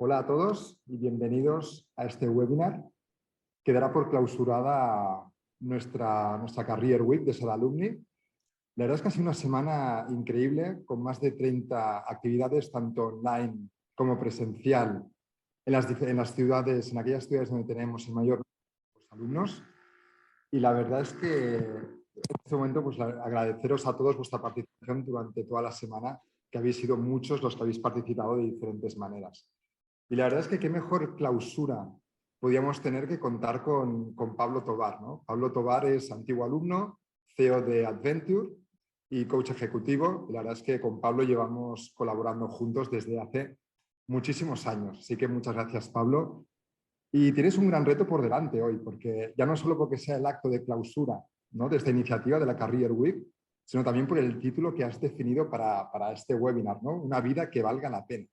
Hola a todos y bienvenidos a este webinar que dará por clausurada nuestra Career Week de SAD Alumni. La verdad es que ha sido una semana increíble con más de 30 actividades, tanto online como presencial, en las ciudades, en aquellas ciudades donde tenemos el mayor número de alumnos. Y la verdad es que en este momento pues, agradeceros a todos vuestra participación durante toda la semana, que habéis sido muchos los que habéis participado de diferentes maneras. Y la verdad es que qué mejor clausura podíamos tener que contar con Pablo Tobar, ¿no? Pablo Tobar es antiguo alumno, CEO de Adventure y coach ejecutivo. Y la verdad es que con Pablo llevamos colaborando juntos desde hace muchísimos años. Así que muchas gracias, Pablo. Y tienes un gran reto por delante hoy, porque ya no solo porque sea el acto de clausura, ¿no?, de esta iniciativa de la Career Week, sino también por el título que has definido para este webinar, ¿no? Una vida que valga la pena.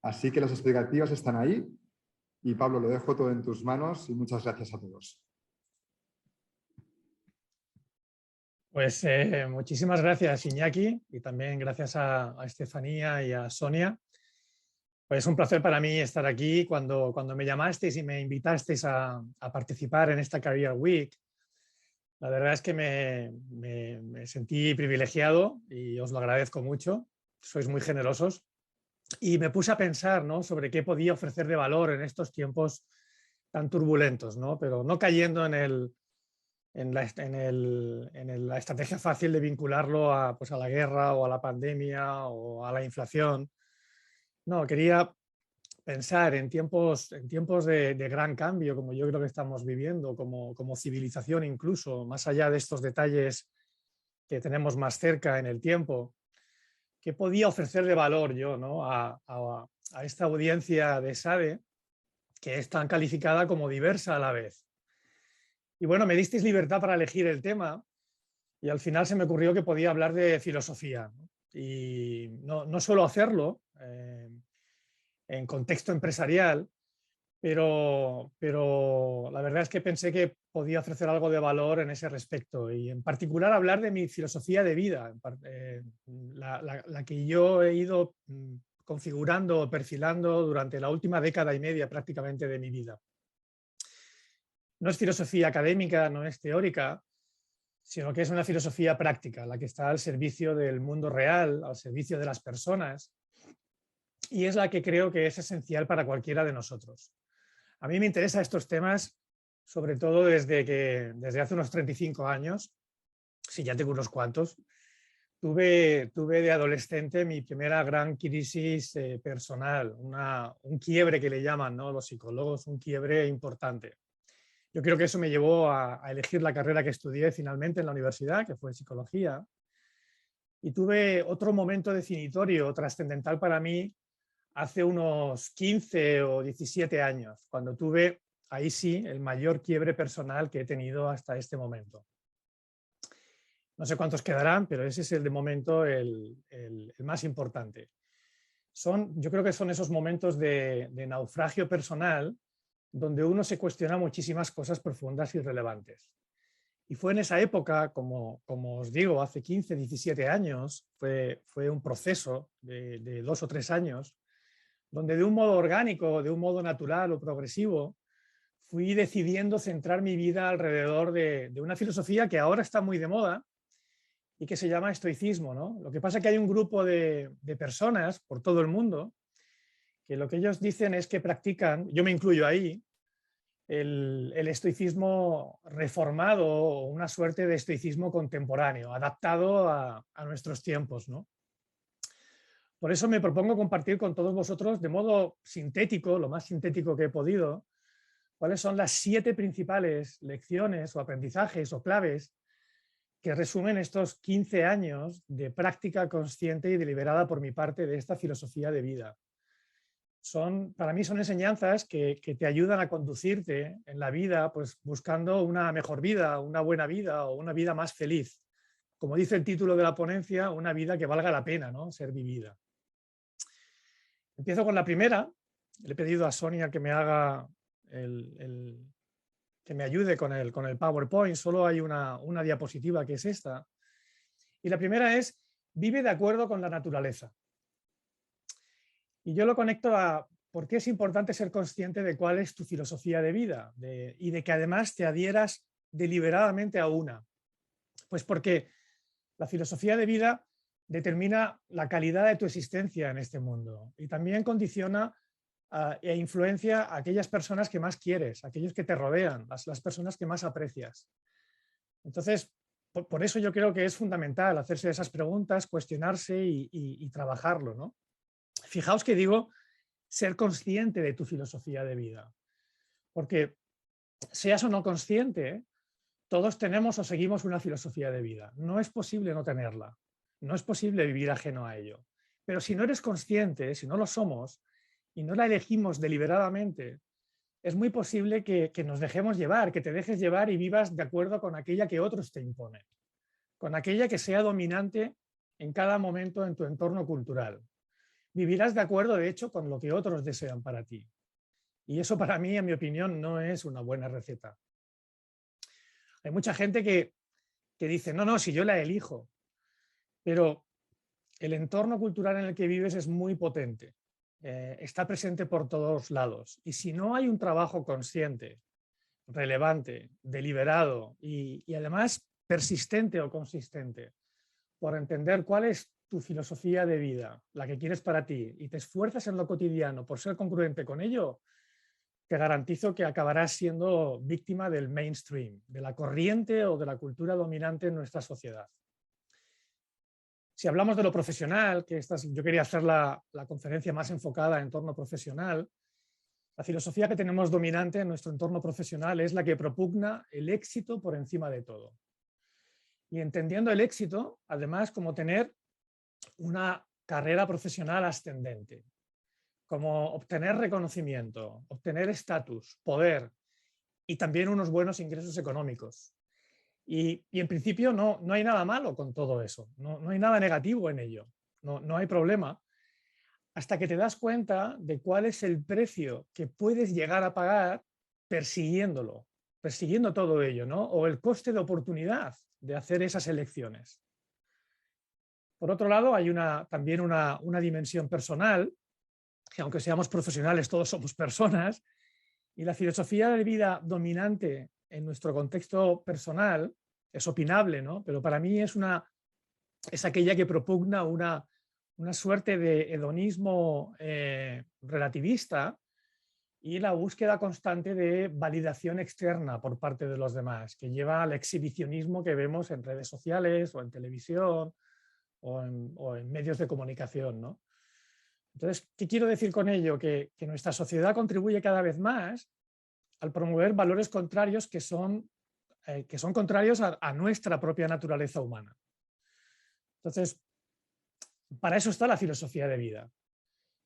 Así que las expectativas están ahí y Pablo, lo dejo todo en tus manos y muchas gracias a todos. Pues muchísimas gracias, Iñaki, y también gracias a Estefanía y a Sonia. Pues es un placer para mí estar aquí. Cuando me llamasteis y me invitasteis a participar en esta Career Week, la verdad es que me sentí privilegiado y os lo agradezco mucho. Sois muy generosos. Y me puse a pensar, ¿no?, sobre qué podía ofrecer de valor en estos tiempos tan turbulentos, ¿no? Pero no cayendo en la estrategia fácil de vincularlo a la guerra o a la pandemia o a la inflación. No, quería pensar en tiempos de gran cambio, como yo creo que estamos viviendo, como civilización incluso, más allá de estos detalles que tenemos más cerca en el tiempo. ¿Qué podía ofrecer de valor yo, ¿no?, a esta audiencia de SADE, que es tan calificada como diversa a la vez? Y bueno, me disteis libertad para elegir el tema y al final se me ocurrió que podía hablar de filosofía, ¿no? Y no suelo hacerlo en contexto empresarial, pero la verdad es que pensé que podía ofrecer algo de valor en ese respecto y en particular hablar de mi filosofía de vida, la que yo he ido configurando o perfilando durante la última década y media prácticamente de mi vida. No es filosofía académica, no es teórica, sino que es una filosofía práctica, la que está al servicio del mundo real, al servicio de las personas, y es la que creo que es esencial para cualquiera de nosotros. A mí me interesan estos temas, sobre todo desde hace unos 35 años, sí, ya tengo unos cuantos. Tuve de adolescente mi primera gran crisis personal, un quiebre que le llaman, ¿no?, los psicólogos, un quiebre importante. Yo creo que eso me llevó a elegir la carrera que estudié finalmente en la universidad, que fue psicología. Y tuve otro momento definitorio, trascendental para mí, hace unos 15 o 17 años, cuando tuve, ahí sí, el mayor quiebre personal que he tenido hasta este momento. No sé cuántos quedarán, pero ese es el de momento el más importante. Yo creo que son esos momentos de naufragio personal donde uno se cuestiona muchísimas cosas profundas y relevantes. Y fue en esa época, como os digo, hace 15, 17 años, fue un proceso de 2 o 3 años, donde de un modo orgánico, de un modo natural o progresivo, fui decidiendo centrar mi vida alrededor de una filosofía que ahora está muy de moda y que se llama estoicismo, ¿no? Lo que pasa es que hay un grupo de personas por todo el mundo que lo que ellos dicen es que practican, yo me incluyo ahí, el estoicismo reformado o una suerte de estoicismo contemporáneo, adaptado a nuestros tiempos, ¿no? Por eso me propongo compartir con todos vosotros de modo sintético, lo más sintético que he podido, cuáles son las 7 principales lecciones o aprendizajes o claves que resumen estos 15 años de práctica consciente y deliberada por mi parte de esta filosofía de vida. Para mí son enseñanzas que te ayudan a conducirte en la vida, pues buscando una mejor vida, una buena vida o una vida más feliz. Como dice el título de la ponencia, una vida que valga la pena, ¿no?, ser vivida. Empiezo con la primera. Le he pedido a Sonia que me haga que me ayude con el PowerPoint. Solo hay una diapositiva, que es esta. Y la primera es: vive de acuerdo con la naturaleza. Y yo lo conecto a ¿por qué es importante ser consciente de cuál es tu filosofía de vida y de que además te adhieras deliberadamente a una? Pues porque la filosofía de vida determina la calidad de tu existencia en este mundo y también condiciona e influencia a aquellas personas que más quieres, aquellos que te rodean, las personas que más aprecias. Entonces, por eso yo creo que es fundamental hacerse esas preguntas, cuestionarse y trabajarlo, ¿no? Fijaos que digo ser consciente de tu filosofía de vida, porque seas o no consciente, todos tenemos o seguimos una filosofía de vida. No es posible no tenerla, no es posible vivir ajeno a ello. Pero si no eres consciente, si no lo somos y no la elegimos deliberadamente, es muy posible que nos dejemos llevar, que te dejes llevar y vivas de acuerdo con aquella que otros te imponen, con aquella que sea dominante en cada momento en tu entorno cultural. Vivirás de acuerdo, de hecho, con lo que otros desean para ti. Y eso para mí, en mi opinión, no es una buena receta. Hay mucha gente que dice, no, si yo la elijo, pero el entorno cultural en el que vives es muy potente, está presente por todos lados. Y si no hay un trabajo consciente, relevante, deliberado y además persistente o consistente por entender cuál es tu filosofía de vida, la que quieres para ti, y te esfuerzas en lo cotidiano por ser congruente con ello, te garantizo que acabarás siendo víctima del mainstream, de la corriente o de la cultura dominante en nuestra sociedad. Si hablamos de lo profesional, yo quería hacer la conferencia más enfocada en entorno profesional, la filosofía que tenemos dominante en nuestro entorno profesional es la que propugna el éxito por encima de todo. Y entendiendo el éxito, además, como tener una carrera profesional ascendente, como obtener reconocimiento, obtener estatus, poder y también unos buenos ingresos económicos. Y en principio no hay nada malo con todo eso, no hay nada negativo en ello, no hay problema, hasta que te das cuenta de cuál es el precio que puedes llegar a pagar persiguiendo todo ello, ¿no? O el coste de oportunidad de hacer esas elecciones. Por otro lado, hay también una dimensión personal, que aunque seamos profesionales, todos somos personas, y la filosofía de vida dominante en nuestro contexto personal es opinable, ¿no? Pero para mí es aquella que propugna una suerte de hedonismo relativista y la búsqueda constante de validación externa por parte de los demás, que lleva al exhibicionismo que vemos en redes sociales o en televisión o en medios de comunicación, ¿no? Entonces, ¿qué quiero decir con ello? Que nuestra sociedad contribuye cada vez más al promover valores contrarios que son contrarios a nuestra propia naturaleza humana. Entonces, para eso está la filosofía de vida.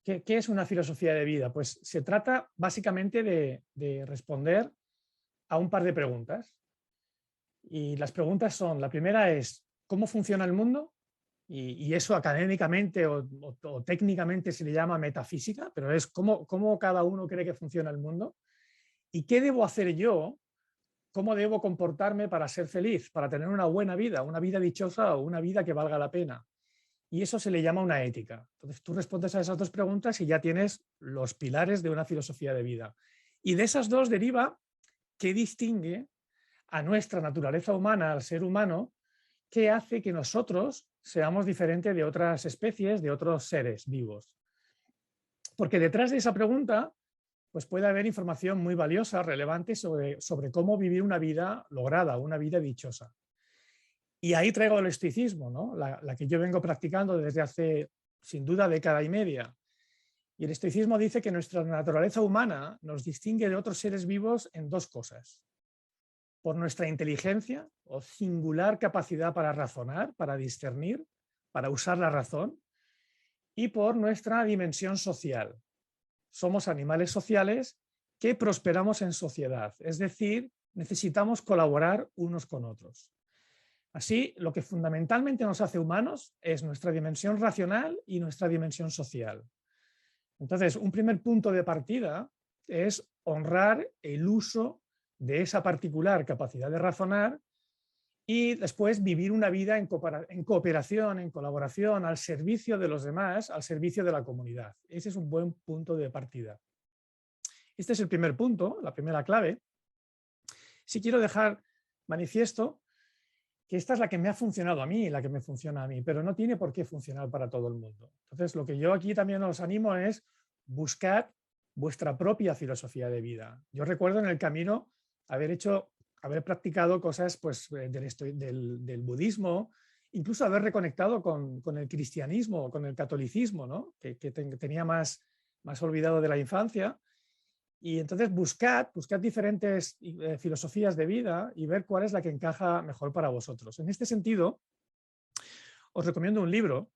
¿Qué es una filosofía de vida? Pues se trata básicamente de responder a un par de preguntas. Y las preguntas son, la primera es, ¿cómo funciona el mundo? Y eso académicamente o técnicamente se le llama metafísica, pero es cómo cada uno cree que funciona el mundo. ¿Y qué debo hacer yo? ¿Cómo debo comportarme para ser feliz, para tener una buena vida, una vida dichosa o una vida que valga la pena? Y eso se le llama una ética. Entonces tú respondes a esas dos preguntas y ya tienes los pilares de una filosofía de vida. Y de esas dos deriva qué distingue a nuestra naturaleza humana, al ser humano, qué hace que nosotros seamos diferentes de otras especies, de otros seres vivos. Porque detrás de esa pregunta pues puede haber información muy valiosa, relevante sobre cómo vivir una vida lograda, una vida dichosa. Y ahí traigo el estoicismo, ¿no? la que yo vengo practicando desde hace, sin duda, década y media. Y el estoicismo dice que nuestra naturaleza humana nos distingue de otros seres vivos en dos cosas. Por nuestra inteligencia o singular capacidad para razonar, para discernir, para usar la razón, y por nuestra dimensión social. Somos animales sociales que prosperamos en sociedad, es decir, necesitamos colaborar unos con otros. Así, lo que fundamentalmente nos hace humanos es nuestra dimensión racional y nuestra dimensión social. Entonces, un primer punto de partida es honrar el uso de esa particular capacidad de razonar y después vivir una vida en cooperación, en colaboración, al servicio de los demás, al servicio de la comunidad. Ese es un buen punto de partida. Este es el primer punto, la primera clave. Sí quiero dejar manifiesto que esta es la que me ha funcionado a mí, la que me funciona a mí, pero no tiene por qué funcionar para todo el mundo. Entonces, lo que yo aquí también os animo es buscar vuestra propia filosofía de vida. Yo recuerdo en el camino haber practicado cosas pues, del budismo, incluso haber reconectado con el cristianismo, con el catolicismo, ¿no? que tenía más olvidado de la infancia. Y entonces buscad diferentes filosofías de vida y ver cuál es la que encaja mejor para vosotros. En este sentido, os recomiendo un libro.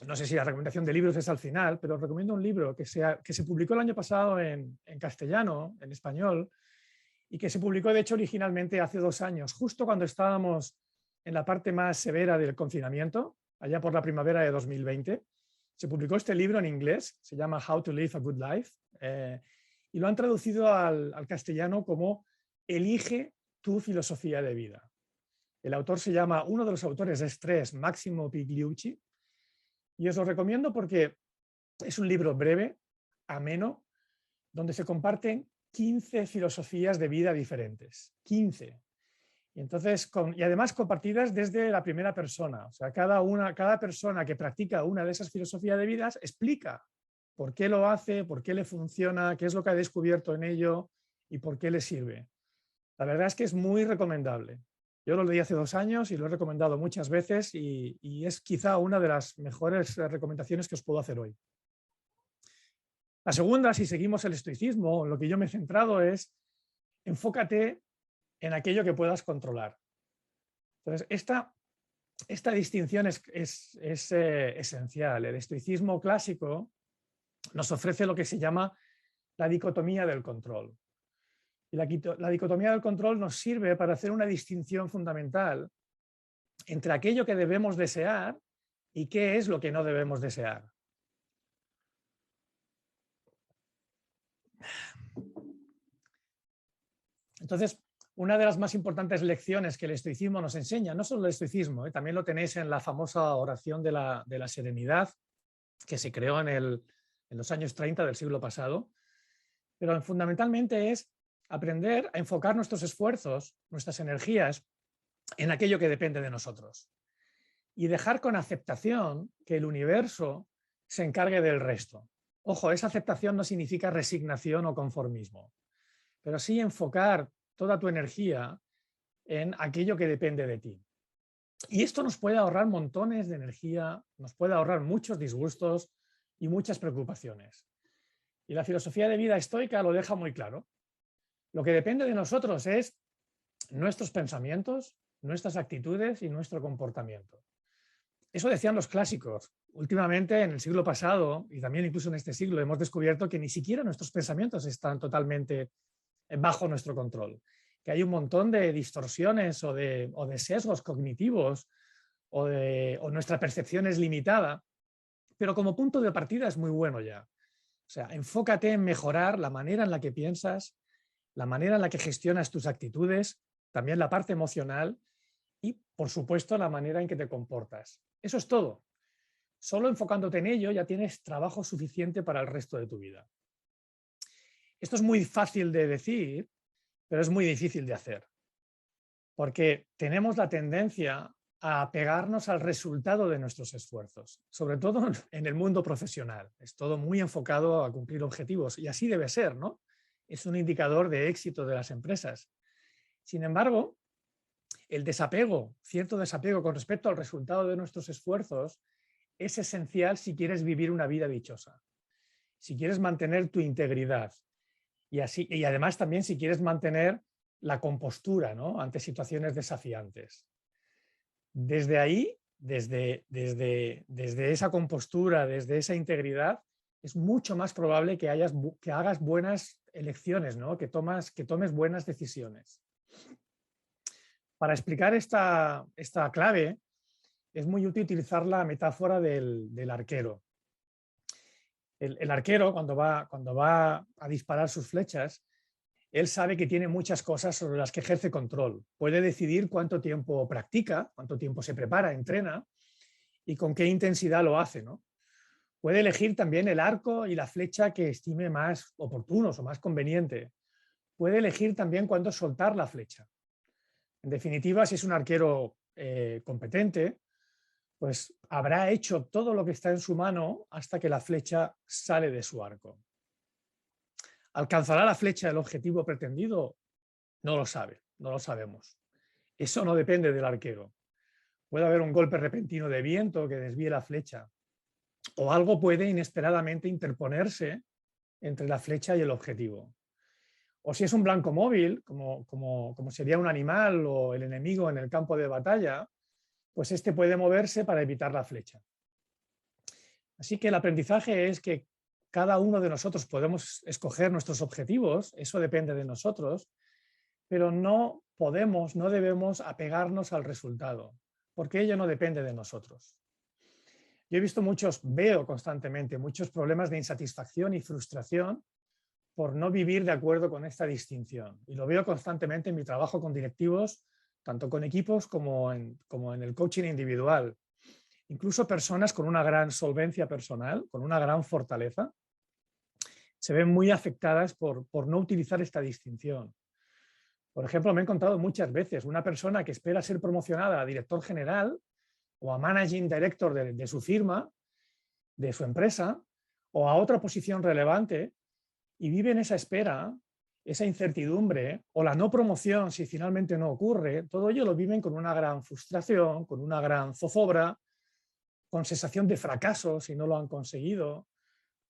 No sé si la recomendación de libros es al final, pero os recomiendo un libro que se publicó el año pasado en castellano, en español, y que se publicó, de hecho, originalmente hace 2 años, justo cuando estábamos en la parte más severa del confinamiento, allá por la primavera de 2020. Se publicó este libro en inglés, se llama How to Live a Good Life, y lo han traducido al castellano como Elige tu filosofía de vida. Uno de los autores es Máximo Pigliucci, y os lo recomiendo porque es un libro breve, ameno, donde se comparten 15 filosofías de vida diferentes. 15. Y entonces, y además compartidas desde la primera persona. O sea, cada persona que practica una de esas filosofías de vida explica por qué lo hace, por qué le funciona, qué es lo que ha descubierto en ello y por qué le sirve. La verdad es que es muy recomendable. Yo lo leí hace 2 años y lo he recomendado muchas veces y es quizá una de las mejores recomendaciones que os puedo hacer hoy. La segunda, si seguimos el estoicismo, lo que yo me he centrado es enfócate en aquello que puedas controlar. Entonces, esta distinción es esencial. El estoicismo clásico nos ofrece lo que se llama la dicotomía del control. Y la dicotomía del control nos sirve para hacer una distinción fundamental entre aquello que debemos desear y qué es lo que no debemos desear. Entonces, una de las más importantes lecciones que el estoicismo nos enseña, no solo el estoicismo, también lo tenéis en la famosa oración de la serenidad, que se creó en los años 30 del siglo pasado, pero fundamentalmente es aprender a enfocar nuestros esfuerzos, nuestras energías, en aquello que depende de nosotros y dejar con aceptación que el universo se encargue del resto. Ojo, esa aceptación no significa resignación o conformismo, pero sí enfocar toda tu energía en aquello que depende de ti. Y esto nos puede ahorrar montones de energía, nos puede ahorrar muchos disgustos y muchas preocupaciones. Y la filosofía de vida estoica lo deja muy claro. Lo que depende de nosotros es nuestros pensamientos, nuestras actitudes y nuestro comportamiento. Eso decían los clásicos. Últimamente, en el siglo pasado, y también incluso en este siglo, hemos descubierto que ni siquiera nuestros pensamientos están totalmente bajo nuestro control, que hay un montón de distorsiones o de sesgos cognitivos o nuestra percepción es limitada, pero como punto de partida es muy bueno ya. O sea, enfócate en mejorar la manera en la que piensas, la manera en la que gestionas tus actitudes, también la parte emocional y, por supuesto, la manera en que te comportas. Eso es todo. Solo enfocándote en ello ya tienes trabajo suficiente para el resto de tu vida. Esto es muy fácil de decir, pero es muy difícil de hacer, porque tenemos la tendencia a apegarnos al resultado de nuestros esfuerzos, sobre todo en el mundo profesional. Es todo muy enfocado a cumplir objetivos y así debe ser, ¿no? Es un indicador de éxito de las empresas. Sin embargo, el desapego, cierto desapego con respecto al resultado de nuestros esfuerzos es esencial si quieres vivir una vida dichosa, si quieres mantener tu integridad y además también si quieres mantener la compostura, ¿no?, ante situaciones desafiantes. Desde ahí, desde esa compostura, desde esa integridad, es mucho más probable que hagas buenas elecciones, ¿no?, que tomes buenas decisiones. Para explicar esta clave, es muy útil utilizar la metáfora del arquero. El arquero, cuando va a disparar sus flechas, él sabe que tiene muchas cosas sobre las que ejerce control. Puede decidir cuánto tiempo practica, cuánto tiempo se prepara, entrena y con qué intensidad lo hace, ¿no? Puede elegir también el arco y la flecha que estime más oportunos o más conveniente. Puede elegir también cuándo soltar la flecha. En definitiva, si es un arquero competente, pues habrá hecho todo lo que está en su mano hasta que la flecha sale de su arco. ¿Alcanzará la flecha el objetivo pretendido? No lo sabe, no lo sabemos. Eso no depende del arquero. Puede haber un golpe repentino de viento que desvíe la flecha, o algo puede inesperadamente interponerse entre la flecha y el objetivo. O si es un blanco móvil, como sería un animal o el enemigo en el campo de batalla, pues este puede moverse para evitar la flecha. Así que el aprendizaje es que cada uno de nosotros podemos escoger nuestros objetivos, eso depende de nosotros, pero no podemos, no debemos apegarnos al resultado, porque ello no depende de nosotros. Yo he visto veo constantemente muchos problemas de insatisfacción y frustración por no vivir de acuerdo con esta distinción. Y lo veo constantemente en mi trabajo con directivos, tanto con equipos como en el coaching individual. Incluso personas con una gran solvencia personal, con una gran fortaleza, se ven muy afectadas por no utilizar esta distinción. Por ejemplo, me he encontrado muchas veces una persona que espera ser promocionada a director general o a managing director de su firma, de su empresa, o a otra posición relevante, y vive en esa espera, esa incertidumbre, o la no promoción si finalmente no ocurre. Todo ello lo viven con una gran frustración, con una gran zozobra, con sensación de fracaso si no lo han conseguido,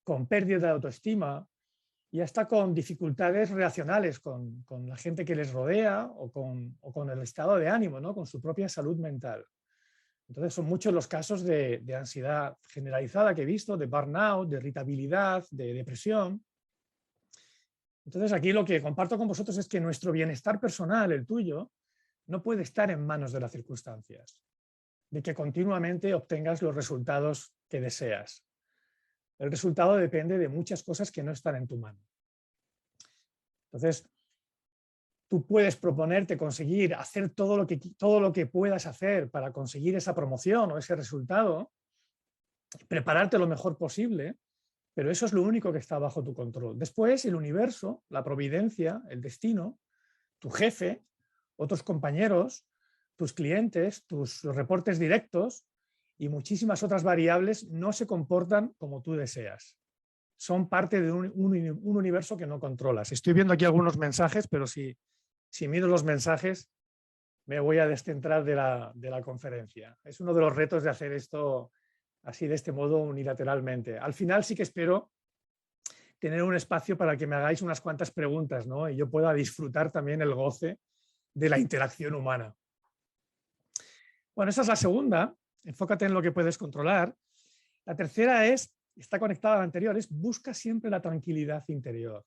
con pérdida de autoestima y hasta con dificultades relacionales con la gente que les rodea o con el estado de ánimo, ¿no? Con su propia salud mental. Entonces son muchos los casos de ansiedad generalizada que he visto, de burnout, de irritabilidad, de depresión. Entonces aquí lo que comparto con vosotros es que nuestro bienestar personal, el tuyo, no puede estar en manos de las circunstancias, de que continuamente obtengas los resultados que deseas. El resultado depende de muchas cosas que no están en tu mano. Entonces, tú puedes proponerte conseguir hacer todo lo que puedas hacer para conseguir esa promoción o ese resultado, prepararte lo mejor posible, pero eso es lo único que está bajo tu control. Después, el universo, la providencia, el destino, tu jefe, otros compañeros, tus clientes, tus reportes directos y muchísimas otras variables no se comportan como tú deseas. Son parte de un universo que no controlas. Estoy viendo aquí algunos mensajes, pero si miro los mensajes me voy a descentrar de la conferencia. Es uno de los retos de hacer esto así de este modo unilateralmente. Al final sí que espero tener un espacio para que me hagáis unas cuantas preguntas, ¿no? Y yo pueda disfrutar también el goce de la interacción humana. Bueno, esa es la segunda. Enfócate en lo que puedes controlar. La tercera está conectada a la anterior, busca siempre la tranquilidad interior,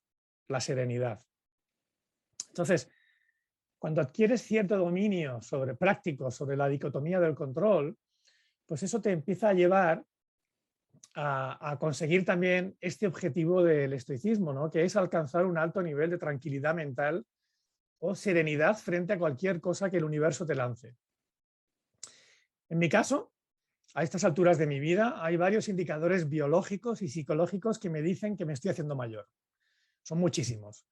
la serenidad. Entonces, cuando adquieres cierto dominio práctico sobre la dicotomía del control, pues eso te empieza a llevar a conseguir también este objetivo del estoicismo, ¿no? Que es alcanzar un alto nivel de tranquilidad mental o serenidad frente a cualquier cosa que el universo te lance. En mi caso, a estas alturas de mi vida, hay varios indicadores biológicos y psicológicos que me dicen que me estoy haciendo mayor. Son muchísimos.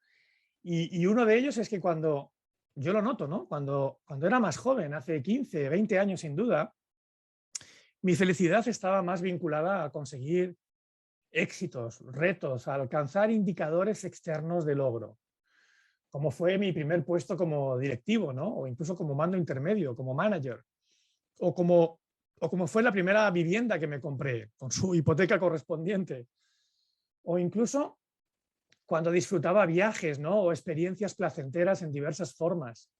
Y uno de ellos es que cuando, yo lo noto, ¿no? Cuando era más joven, hace 15, 20 años sin duda, mi felicidad estaba más vinculada a conseguir éxitos, retos, a alcanzar indicadores externos de logro, como fue mi primer puesto como directivo, ¿no? O incluso como mando intermedio, como manager, o como fue la primera vivienda que me compré, con su hipoteca correspondiente, o incluso cuando disfrutaba viajes, ¿no? O experiencias placenteras en diversas formas.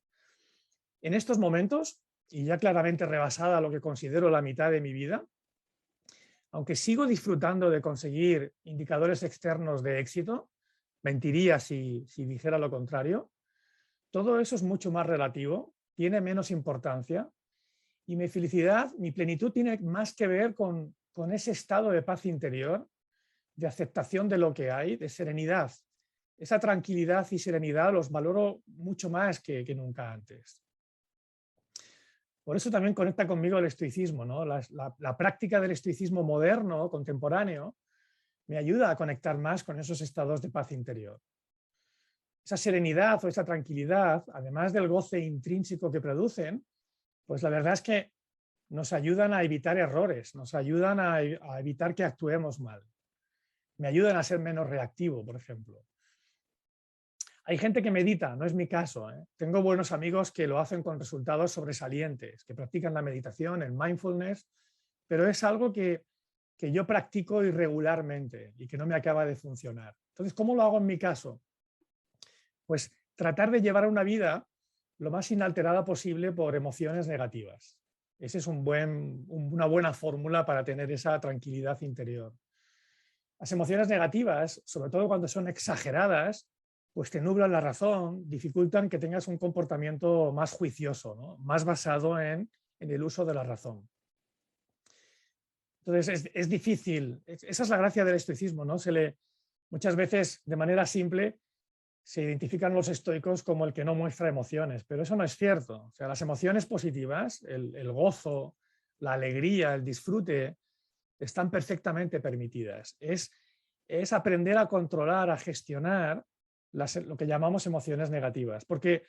En estos momentos, y ya claramente rebasada lo que considero la mitad de mi vida, aunque sigo disfrutando de conseguir indicadores externos de éxito, mentiría si dijera lo contrario, todo eso es mucho más relativo, tiene menos importancia y mi felicidad, mi plenitud tiene más que ver con ese estado de paz interior, de aceptación de lo que hay, de serenidad esa tranquilidad y serenidad los valoro mucho más que nunca antes. Por eso también conecta conmigo el estoicismo, ¿no? La práctica del estoicismo moderno, contemporáneo, me ayuda a conectar más con esos estados de paz interior. Esa serenidad o esa tranquilidad, además del goce intrínseco que producen, pues la verdad es que nos ayudan a evitar errores, nos ayudan a evitar que actuemos mal. Me ayudan a ser menos reactivo, por ejemplo. Hay gente que medita, no es mi caso, ¿eh? Tengo buenos amigos que lo hacen con resultados sobresalientes, que practican la meditación, el mindfulness, pero es algo que yo practico irregularmente y que no me acaba de funcionar. Entonces, ¿cómo lo hago en mi caso? Pues tratar de llevar una vida lo más inalterada posible por emociones negativas. Esa es una buena fórmula para tener esa tranquilidad interior. Las emociones negativas, sobre todo cuando son exageradas, pues te nublan la razón, dificultan que tengas un comportamiento más juicioso, ¿no? Más basado en el uso de la razón. Entonces es difícil, esa es la gracia del estoicismo, ¿no? Muchas veces de manera simple se identifican los estoicos como el que no muestra emociones, pero eso no es cierto. O sea, las emociones positivas, el gozo, la alegría, el disfrute, están perfectamente permitidas. Es aprender a controlar, a gestionar lo que llamamos emociones negativas, porque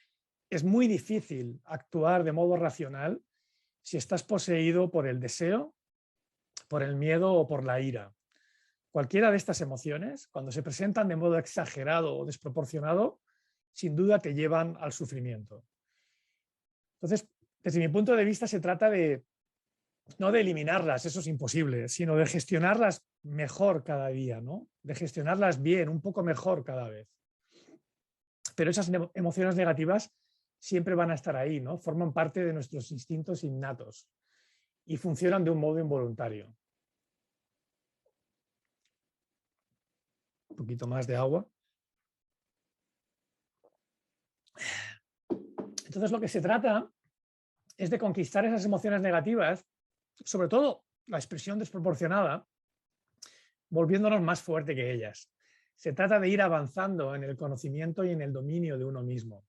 es muy difícil actuar de modo racional si estás poseído por el deseo, por el miedo o por la ira. Cualquiera de estas emociones, cuando se presentan de modo exagerado o desproporcionado, sin duda te llevan al sufrimiento. Entonces, desde mi punto de vista, se trata no de eliminarlas, eso es imposible, sino de gestionarlas mejor cada día, ¿no? De gestionarlas bien, un poco mejor cada vez. Pero esas emociones negativas siempre van a estar ahí, ¿no? Forman parte de nuestros instintos innatos y funcionan de un modo involuntario. Un poquito más de agua. Entonces, lo que se trata es de conquistar esas emociones negativas, sobre todo la expresión desproporcionada, volviéndonos más fuerte que ellas. Se trata de ir avanzando en el conocimiento y en el dominio de uno mismo.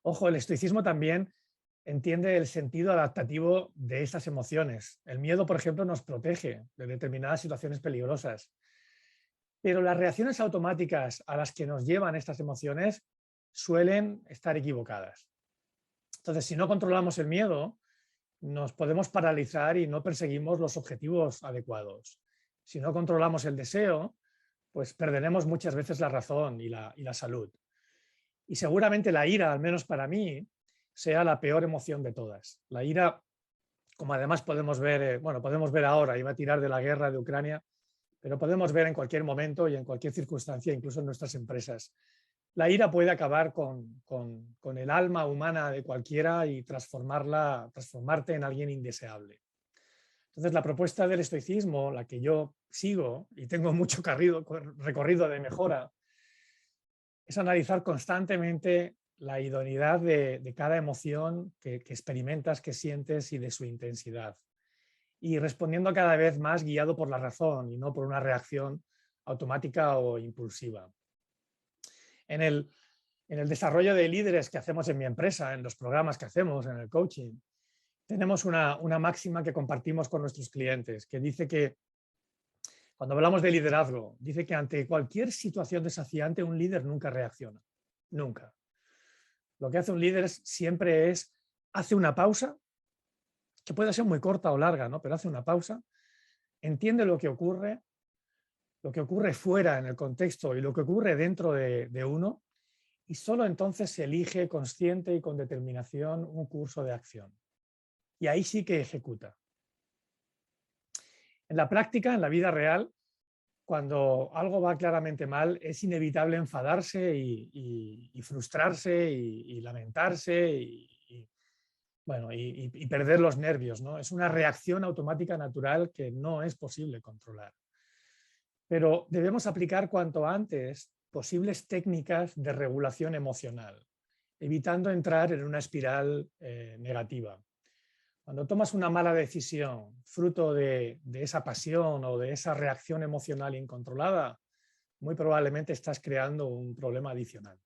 Ojo, el estoicismo también entiende el sentido adaptativo de estas emociones. El miedo, por ejemplo, nos protege de determinadas situaciones peligrosas. Pero las reacciones automáticas a las que nos llevan estas emociones suelen estar equivocadas. Entonces, si no controlamos el miedo, nos podemos paralizar y no perseguimos los objetivos adecuados. Si no controlamos el deseo, pues perderemos muchas veces la razón y la salud. Y seguramente la ira, al menos para mí, sea la peor emoción de todas. La ira, como además podemos ver, podemos ver ahora, iba a tirar de la guerra de Ucrania, pero podemos ver en cualquier momento y en cualquier circunstancia, incluso en nuestras empresas. La ira puede acabar con el alma humana de cualquiera y transformarte en alguien indeseable. Entonces, la propuesta del estoicismo, la que yo sigo y tengo mucho recorrido de mejora, es analizar constantemente la idoneidad de cada emoción que experimentas, que sientes y de su intensidad. Y respondiendo cada vez más guiado por la razón y no por una reacción automática o impulsiva. En el desarrollo de líderes que hacemos en mi empresa, en los programas que hacemos, en el coaching, tenemos una máxima que compartimos con nuestros clientes, que dice que, cuando hablamos de liderazgo, dice que ante cualquier situación desafiante un líder nunca reacciona. Nunca. Lo que hace un líder siempre hace una pausa, que puede ser muy corta o larga, ¿no? Pero hace una pausa, entiende lo que ocurre fuera en el contexto y lo que ocurre dentro de uno, y solo entonces se elige consciente y con determinación un curso de acción. Y ahí sí que ejecuta. En la práctica, en la vida real, cuando algo va claramente mal, es inevitable enfadarse y frustrarse y lamentarse y perder los nervios, ¿no? Es una reacción automática natural que no es posible controlar. Pero debemos aplicar cuanto antes posibles técnicas de regulación emocional, evitando entrar en una espiral negativa. Cuando tomas una mala decisión, fruto de esa pasión o de esa reacción emocional incontrolada, muy probablemente estás creando un problema adicional.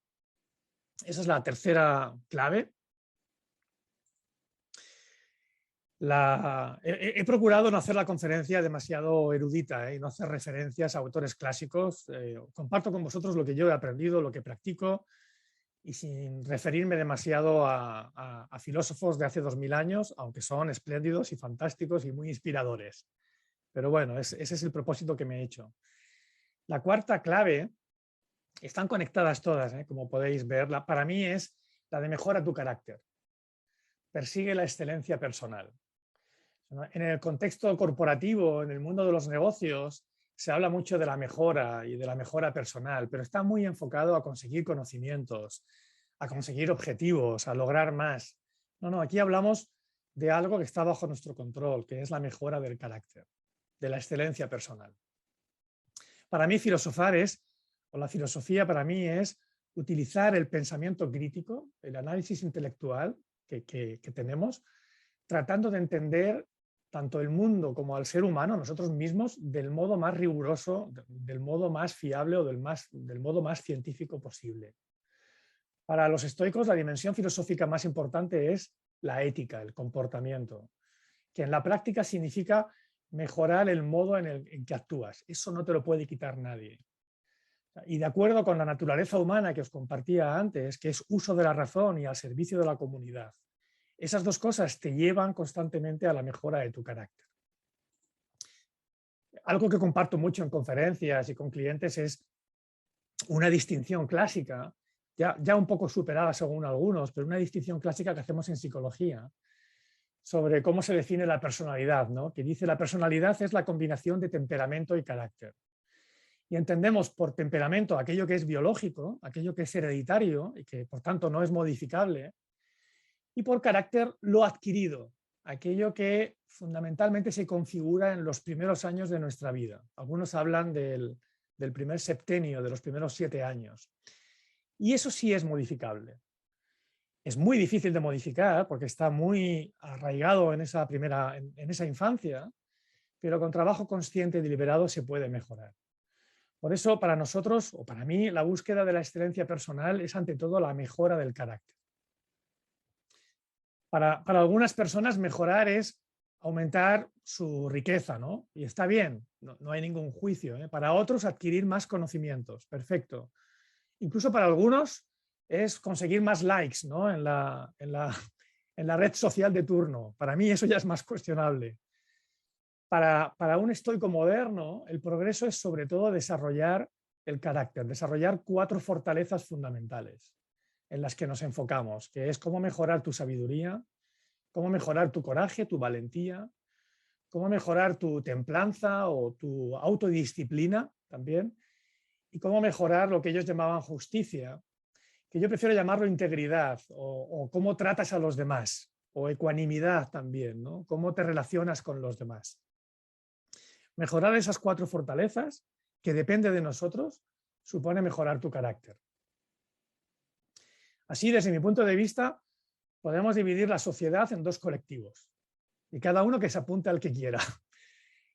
Esa es la tercera clave. He procurado no hacer la conferencia demasiado erudita y no hacer referencias a autores clásicos. Comparto con vosotros lo que yo he aprendido, lo que practico, y sin referirme demasiado a filósofos de hace 2000 años, aunque son espléndidos y fantásticos y muy inspiradores. Pero bueno, ese es el propósito que me he hecho. La cuarta clave, están conectadas todas, como podéis ver, para mí es la de mejora tu carácter. Persigue la excelencia personal. En el contexto corporativo, en el mundo de los negocios, se habla mucho de la mejora y de la mejora personal, pero está muy enfocado a conseguir conocimientos, a conseguir objetivos, a lograr más. No, aquí hablamos de algo que está bajo nuestro control, que es la mejora del carácter, de la excelencia personal. Para mí, la filosofía para mí es utilizar el pensamiento crítico, el análisis intelectual que tenemos, tratando de entender tanto el mundo como al ser humano, nosotros mismos, del modo más riguroso, del modo más fiable o del modo más científico posible. Para los estoicos, la dimensión filosófica más importante es la ética, el comportamiento, que en la práctica significa mejorar el modo en que actúas. Eso no te lo puede quitar nadie. Y de acuerdo con la naturaleza humana que os compartía antes, que es uso de la razón y al servicio de la comunidad, esas dos cosas te llevan constantemente a la mejora de tu carácter. Algo que comparto mucho en conferencias y con clientes es una distinción clásica, ya un poco superada según algunos, pero una distinción clásica que hacemos en psicología sobre cómo se define la personalidad, ¿no? Que dice la personalidad es la combinación de temperamento y carácter. Y entendemos por temperamento aquello que es biológico, aquello que es hereditario y que por tanto no es modificable, y por carácter lo adquirido, aquello que fundamentalmente se configura en los primeros años de nuestra vida. Algunos hablan del primer septenio, de los primeros 7 años. Y eso sí es modificable. Es muy difícil de modificar porque está muy arraigado en esa infancia, pero con trabajo consciente y deliberado se puede mejorar. Por eso, para nosotros, o para mí, la búsqueda de la excelencia personal es ante todo la mejora del carácter. Para algunas personas mejorar es aumentar su riqueza, ¿no? Y está bien, no hay ningún juicio, ¿eh? Para otros, adquirir más conocimientos, perfecto. Incluso para algunos es conseguir más likes, ¿no? en la red social de turno. Para mí eso ya es más cuestionable. Para un estoico moderno, el progreso es sobre todo desarrollar el carácter, desarrollar 4 fortalezas fundamentales en las que nos enfocamos, que es cómo mejorar tu sabiduría, cómo mejorar tu coraje, tu valentía, cómo mejorar tu templanza o tu autodisciplina también, y cómo mejorar lo que ellos llamaban justicia, que yo prefiero llamarlo integridad, o cómo tratas a los demás, o ecuanimidad también, ¿no? Cómo te relacionas con los demás. Mejorar esas 4 fortalezas, que depende de nosotros, supone mejorar tu carácter. Así, desde mi punto de vista, podemos dividir la sociedad en 2 colectivos, y cada uno que se apunte al que quiera.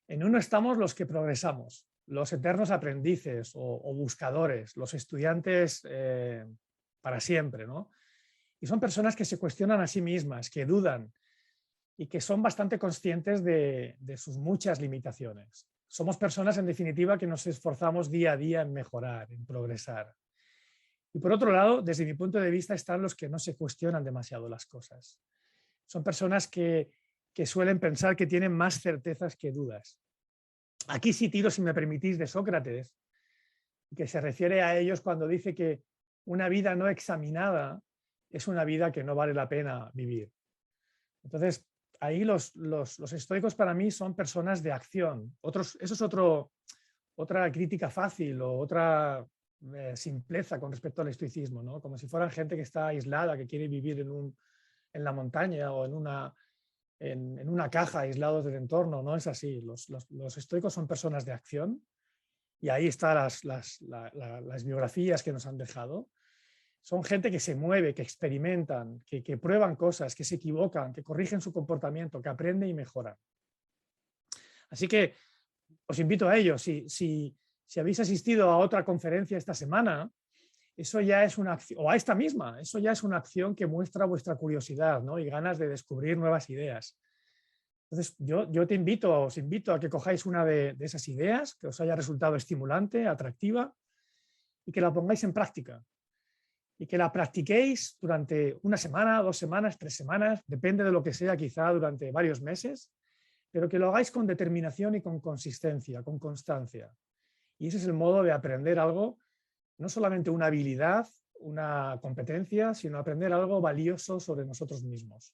En uno estamos los que progresamos, los eternos aprendices o buscadores, los estudiantes para siempre, ¿no? Y son personas que se cuestionan a sí mismas, que dudan y que son bastante conscientes de sus muchas limitaciones. Somos personas, en definitiva, que nos esforzamos día a día en mejorar, en progresar. Y por otro lado, desde mi punto de vista, están los que no se cuestionan demasiado las cosas. Son personas que suelen pensar que tienen más certezas que dudas. Aquí sí tiro, si me permitís, de Sócrates, que se refiere a ellos cuando dice que una vida no examinada es una vida que no vale la pena vivir. Entonces, ahí los estoicos para mí son personas de acción. Eso es otra crítica fácil o otra simpleza con respecto al estoicismo, ¿no? Como si fueran gente que está aislada, que quiere vivir en la montaña o en una caja, aislados del entorno. No es así. Los estoicos son personas de acción, y ahí están las biografías que nos han dejado. Son gente que se mueve, que experimentan, que prueban cosas, que se equivocan, que corrigen su comportamiento, que aprenden y mejoran. Así que os invito a ello. Si si habéis asistido a otra conferencia esta semana, eso ya es una acción, o a esta misma, eso ya es una acción que muestra vuestra curiosidad, ¿no? Y ganas de descubrir nuevas ideas. Entonces, yo os invito a que cojáis una de esas ideas que os haya resultado estimulante, atractiva, y que la pongáis en práctica. Y que la practiquéis durante una semana, 2 semanas, 3 semanas, depende de lo que sea, quizá durante varios meses, pero que lo hagáis con determinación y con consistencia, con constancia. Y ese es el modo de aprender algo, no solamente una habilidad, una competencia, sino aprender algo valioso sobre nosotros mismos.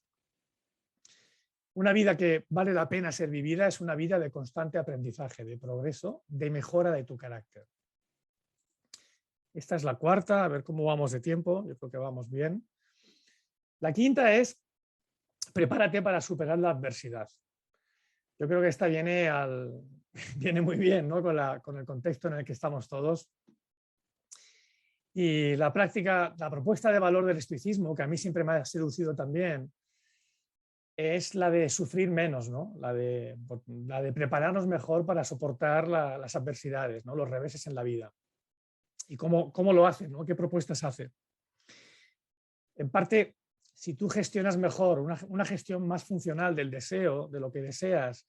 Una vida que vale la pena ser vivida es una vida de constante aprendizaje, de progreso, de mejora de tu carácter. Esta es la cuarta, a ver cómo vamos de tiempo, yo creo que vamos bien. La quinta es, prepárate para superar la adversidad. Yo creo que esta viene muy bien, ¿no? con el contexto en el que estamos todos. Y la propuesta de valor del estoicismo, que a mí siempre me ha seducido también, es la de sufrir menos, ¿no? la de prepararnos mejor para soportar las adversidades, ¿no? Los reveses en la vida. ¿Y cómo lo hace, ¿no? ¿Qué propuestas hace? En parte, si tú gestionas mejor una gestión más funcional del deseo, de lo que deseas,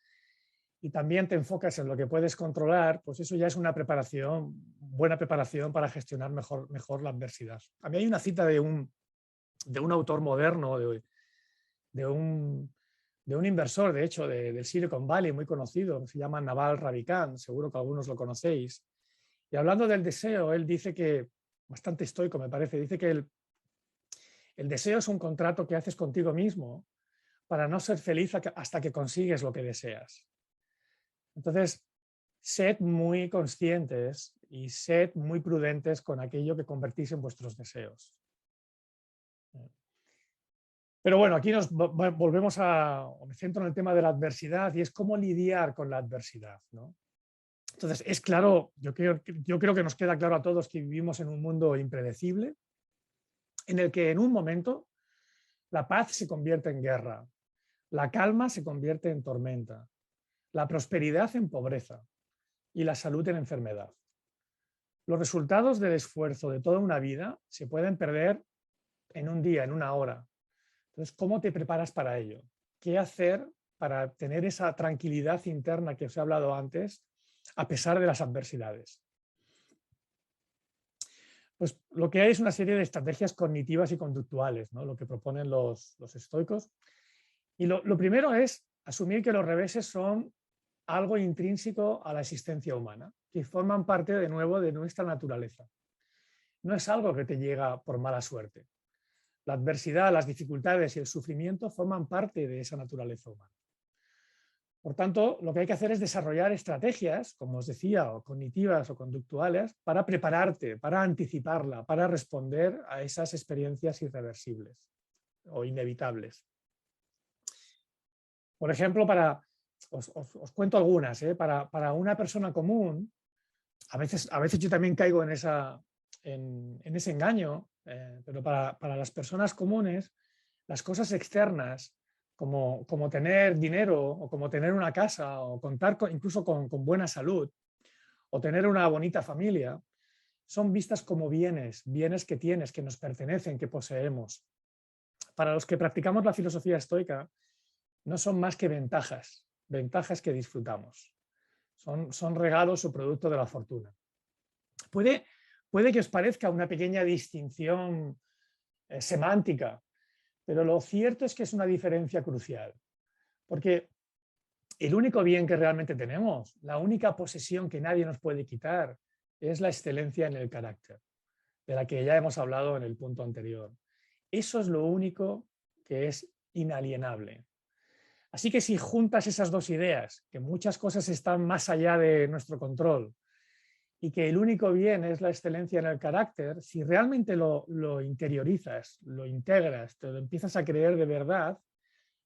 y también te enfocas en lo que puedes controlar, pues eso ya es una buena preparación para gestionar mejor la adversidad. A mí hay una cita de un autor moderno, de un inversor, de hecho, del Silicon Valley, muy conocido, que se llama Naval Ravikant, seguro que algunos lo conocéis. Y hablando del deseo, él dice que, bastante estoico me parece, dice que el deseo es un contrato que haces contigo mismo para no ser feliz hasta que consigues lo que deseas. Entonces, sed muy conscientes y sed muy prudentes con aquello que convertís en vuestros deseos. Pero bueno, aquí volvemos me centro en el tema de la adversidad y es cómo lidiar con la adversidad, ¿no? Entonces, es claro, yo creo que nos queda claro a todos que vivimos en un mundo impredecible, en el que en un momento la paz se convierte en guerra, la calma se convierte en tormenta, la prosperidad en pobreza y la salud en enfermedad. Los resultados del esfuerzo de toda una vida se pueden perder en un día, en una hora. Entonces, ¿cómo te preparas para ello? ¿Qué hacer para tener esa tranquilidad interna que os he hablado antes, a pesar de las adversidades? Pues lo que hay es una serie de estrategias cognitivas y conductuales, ¿no? Lo que proponen los estoicos. Y lo primero es asumir que los reveses son algo intrínseco a la existencia humana, que forman parte de nuevo de nuestra naturaleza. No es algo que te llega por mala suerte. La adversidad, las dificultades y el sufrimiento forman parte de esa naturaleza humana. Por tanto, lo que hay que hacer es desarrollar estrategias, como os decía, o cognitivas o conductuales, para prepararte, para anticiparla, para responder a esas experiencias irreversibles o inevitables. Por ejemplo, os cuento algunas, ¿eh? Para una persona común, a veces yo también caigo en ese engaño, pero para las personas comunes, las cosas externas, como tener dinero o como tener una casa o contar incluso con buena salud o tener una bonita familia, son vistas como bienes que tienes, que nos pertenecen, que poseemos. Para los que practicamos la filosofía estoica, no son más que ventajas que disfrutamos. Son regalos o producto de la fortuna. Puede que os parezca una pequeña distinción semántica, pero lo cierto es que es una diferencia crucial, porque el único bien que realmente tenemos, la única posesión que nadie nos puede quitar, es la excelencia en el carácter, de la que ya hemos hablado en el punto anterior. Eso es lo único que es inalienable. Así que si juntas esas dos ideas, que muchas cosas están más allá de nuestro control y que el único bien es la excelencia en el carácter, si realmente lo interiorizas, lo integras, te lo empiezas a creer de verdad,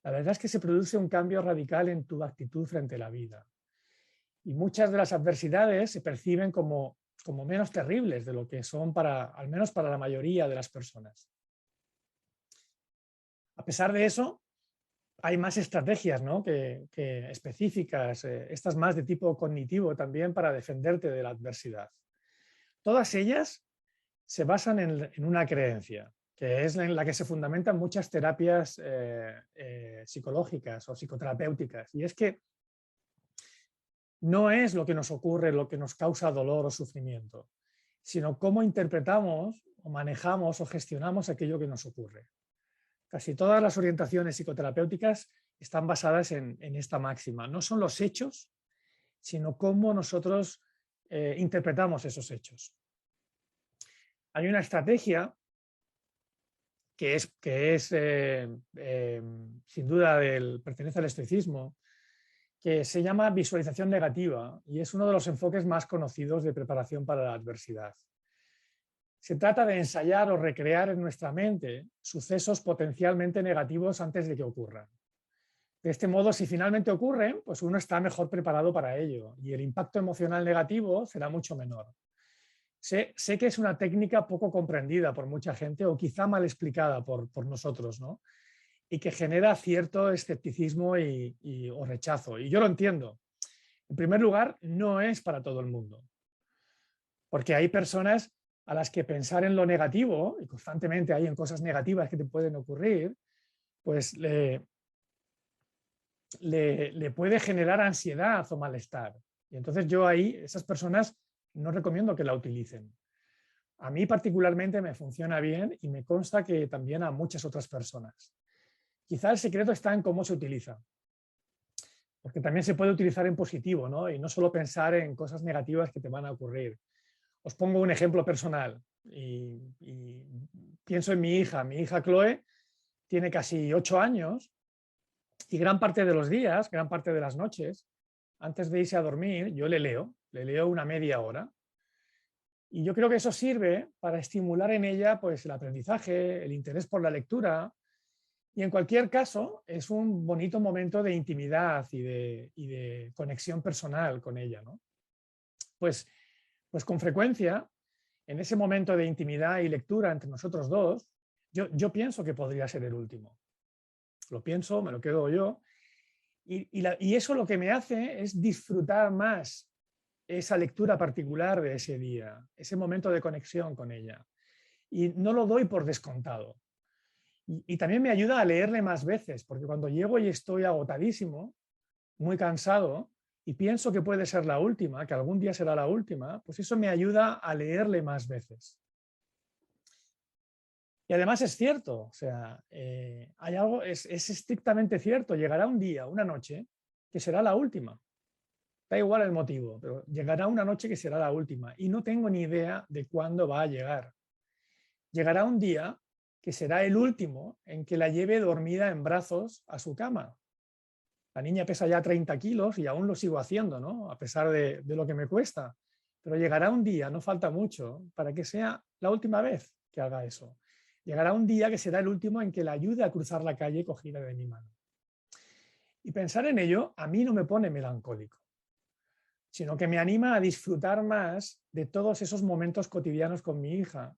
la verdad es que se produce un cambio radical en tu actitud frente a la vida. Y muchas de las adversidades se perciben como menos terribles de lo que son al menos para la mayoría de las personas. A pesar de eso, hay más estrategias, ¿no? que específicas, estas más de tipo cognitivo también para defenderte de la adversidad. Todas ellas se basan en una creencia, que es en la que se fundamentan muchas terapias psicológicas o psicoterapéuticas, y es que no es lo que nos ocurre lo que nos causa dolor o sufrimiento, sino cómo interpretamos o manejamos o gestionamos aquello que nos ocurre. Casi todas las orientaciones psicoterapéuticas están basadas en esta máxima. No son los hechos, sino cómo nosotros interpretamos esos hechos. Hay una estrategia que es sin duda pertenece al estoicismo, que se llama visualización negativa y es uno de los enfoques más conocidos de preparación para la adversidad. Se trata de ensayar o recrear en nuestra mente sucesos potencialmente negativos antes de que ocurran. De este modo, si finalmente ocurren, pues uno está mejor preparado para ello y el impacto emocional negativo será mucho menor. Sé que es una técnica poco comprendida por mucha gente o quizá mal explicada por nosotros, ¿no? Y que genera cierto escepticismo o rechazo. Y yo lo entiendo. En primer lugar, no es para todo el mundo. Porque hay personas a las que pensar en lo negativo, y constantemente hay en cosas negativas que te pueden ocurrir, pues le puede generar ansiedad o malestar. Y entonces yo ahí, esas personas, no recomiendo que la utilicen. A mí particularmente me funciona bien y me consta que también a muchas otras personas. Quizá el secreto está en cómo se utiliza. Porque también se puede utilizar en positivo, ¿no? Y no solo pensar en cosas negativas que te van a ocurrir. Os pongo un ejemplo personal y pienso en mi hija Chloe tiene casi 8 años y gran parte de los días, gran parte de las noches, antes de irse a dormir, yo le leo una media hora. Y yo creo que eso sirve para estimular en ella pues, el aprendizaje, el interés por la lectura. Y en cualquier caso, es un bonito momento de intimidad y de conexión personal con ella, ¿no? Pues con frecuencia, en ese momento de intimidad y lectura entre nosotros dos, yo pienso que podría ser el último. Lo pienso, me lo quedo yo. Y eso lo que me hace es disfrutar más esa lectura particular de ese día, ese momento de conexión con ella. Y no lo doy por descontado. Y también me ayuda a leerle más veces, porque cuando llego y estoy agotadísimo, muy cansado, y pienso que puede ser la última, que algún día será la última, pues eso me ayuda a leerle más veces. Y además es cierto, o sea, hay algo, es estrictamente cierto, llegará un día, una noche, que será la última. Da igual el motivo, pero llegará una noche que será la última y no tengo ni idea de cuándo va a llegar. Llegará un día que será el último en que la lleve dormida en brazos a su cama. La niña pesa ya 30 kilos y aún lo sigo haciendo, ¿no? A pesar de lo que me cuesta. Pero llegará un día, no falta mucho, para que sea la última vez que haga eso. Llegará un día que será el último en que la ayude a cruzar la calle cogida de mi mano. Y pensar en ello a mí no me pone melancólico, sino que me anima a disfrutar más de todos esos momentos cotidianos con mi hija,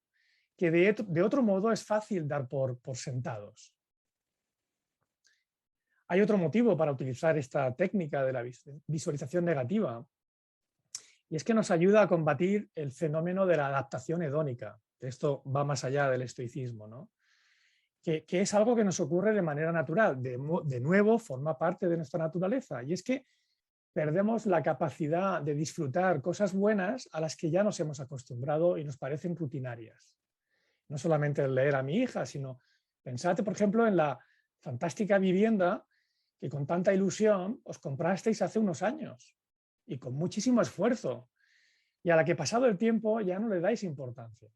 que de otro modo es fácil dar por sentados. Hay otro motivo para utilizar esta técnica de la visualización negativa, y es que nos ayuda a combatir el fenómeno de la adaptación hedónica. Esto va más allá del estoicismo, ¿no? Que es algo que nos ocurre de manera natural. De nuevo, forma parte de nuestra naturaleza. Y es que perdemos la capacidad de disfrutar cosas buenas a las que ya nos hemos acostumbrado y nos parecen rutinarias. No solamente el leer a mi hija, sino pensad, por ejemplo, en la fantástica vivienda que con tanta ilusión os comprasteis hace unos años y con muchísimo esfuerzo, y a la que pasado el tiempo ya no le dais importancia.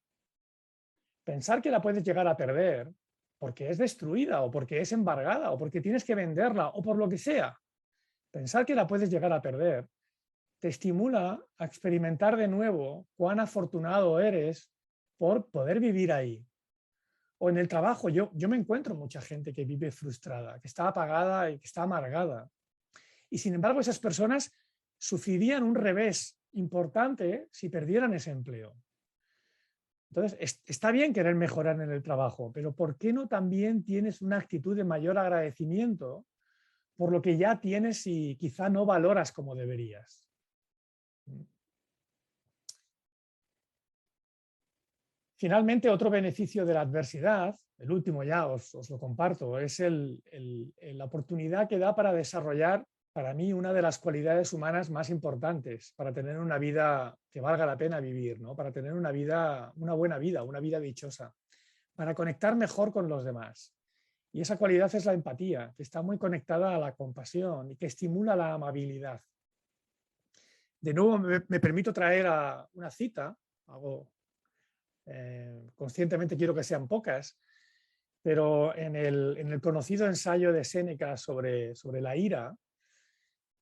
Pensar que la puedes llegar a perder porque es destruida o porque es embargada o porque tienes que venderla o por lo que sea. Pensar que la puedes llegar a perder te estimula a experimentar de nuevo cuán afortunado eres por poder vivir ahí. O en el trabajo, yo me encuentro mucha gente que vive frustrada, que está apagada y que está amargada. Y sin embargo, esas personas sufrirían un revés importante si perdieran ese empleo. Entonces, está bien querer mejorar en el trabajo, pero ¿por qué no también tienes una actitud de mayor agradecimiento por lo que ya tienes y quizá no valoras como deberías. Finalmente, otro beneficio de la adversidad, el último ya os lo comparto, es la oportunidad que da para desarrollar, para mí, una de las cualidades humanas más importantes para tener una vida que valga la pena vivir, ¿no? Para tener una buena vida, una vida dichosa, para conectar mejor con los demás. Y esa cualidad es la empatía, que está muy conectada a la compasión y que estimula la amabilidad. De nuevo, me permito traer una cita, conscientemente quiero que sean pocas, pero en el conocido ensayo de Séneca sobre la ira,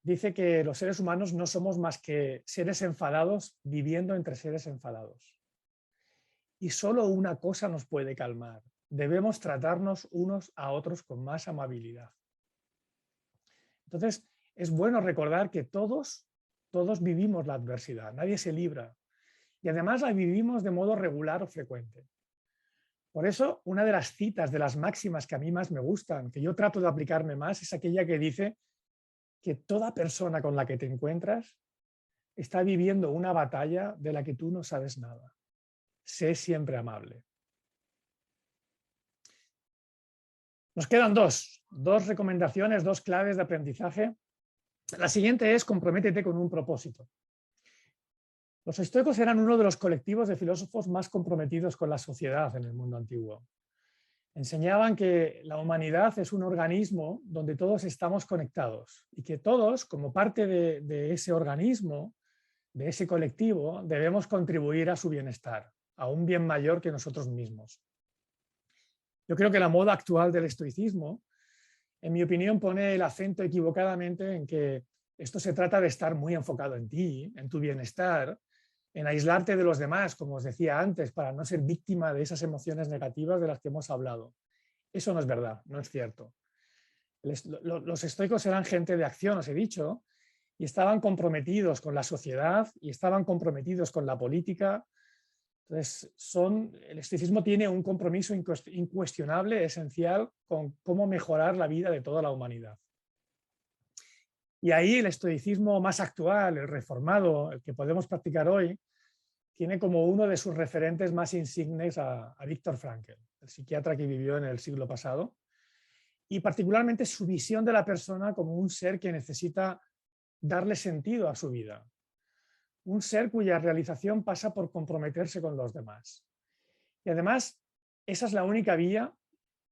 dice que los seres humanos no somos más que seres enfadados viviendo entre seres enfadados. Y solo una cosa nos puede calmar: debemos tratarnos unos a otros con más amabilidad. Entonces, es bueno recordar que todos vivimos la adversidad, nadie se libra. Y además la vivimos de modo regular o frecuente. Por eso, una de las citas, de las máximas que a mí más me gustan, que yo trato de aplicarme más, es aquella que dice que toda persona con la que te encuentras está viviendo una batalla de la que tú no sabes nada. Sé siempre amable. Nos quedan dos recomendaciones, dos claves de aprendizaje. La siguiente es: comprométete con un propósito. Los estoicos eran uno de los colectivos de filósofos más comprometidos con la sociedad en el mundo antiguo. Enseñaban que la humanidad es un organismo donde todos estamos conectados y que todos, como parte de ese organismo, de ese colectivo, debemos contribuir a su bienestar, a un bien mayor que nosotros mismos. Yo creo que la moda actual del estoicismo, en mi opinión, pone el acento equivocadamente en que esto se trata de estar muy enfocado en ti, en tu bienestar, en aislarte de los demás, como os decía antes, para no ser víctima de esas emociones negativas de las que hemos hablado. Eso no es verdad, no es cierto. Los estoicos eran gente de acción, os he dicho, y estaban comprometidos con la sociedad y estaban comprometidos con la política. Entonces, el estoicismo tiene un compromiso incuestionable, esencial, con cómo mejorar la vida de toda la humanidad. Y ahí el estoicismo más actual, el reformado, el que podemos practicar hoy, tiene como uno de sus referentes más insignes a Viktor Frankl, el psiquiatra que vivió en el siglo pasado, y particularmente su visión de la persona como un ser que necesita darle sentido a su vida, un ser cuya realización pasa por comprometerse con los demás. Y además, esa es la única vía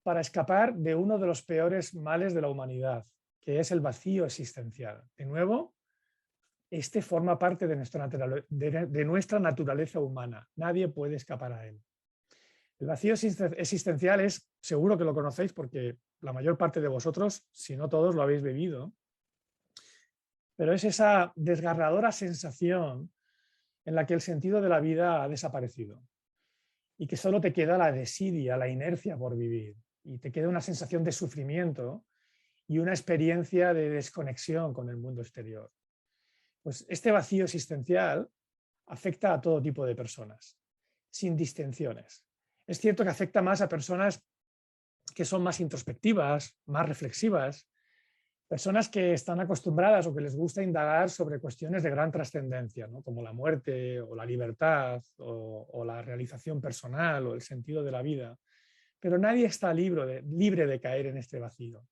para escapar de uno de los peores males de la humanidad, que es el vacío existencial. De nuevo, este forma parte de nuestra naturaleza humana. Nadie puede escapar a él. El vacío existencial es, seguro que lo conocéis porque la mayor parte de vosotros, si no todos, lo habéis vivido, pero es esa desgarradora sensación en la que el sentido de la vida ha desaparecido y que solo te queda la desidia, la inercia por vivir, y te queda una sensación de sufrimiento y una experiencia de desconexión con el mundo exterior. Pues este vacío existencial afecta a todo tipo de personas, sin distinciones. Es cierto que afecta más a personas que son más introspectivas, más reflexivas, personas que están acostumbradas o que les gusta indagar sobre cuestiones de gran trascendencia, ¿no? Como la muerte o la libertad o la realización personal o el sentido de la vida. Pero nadie está libre de caer en este vacío.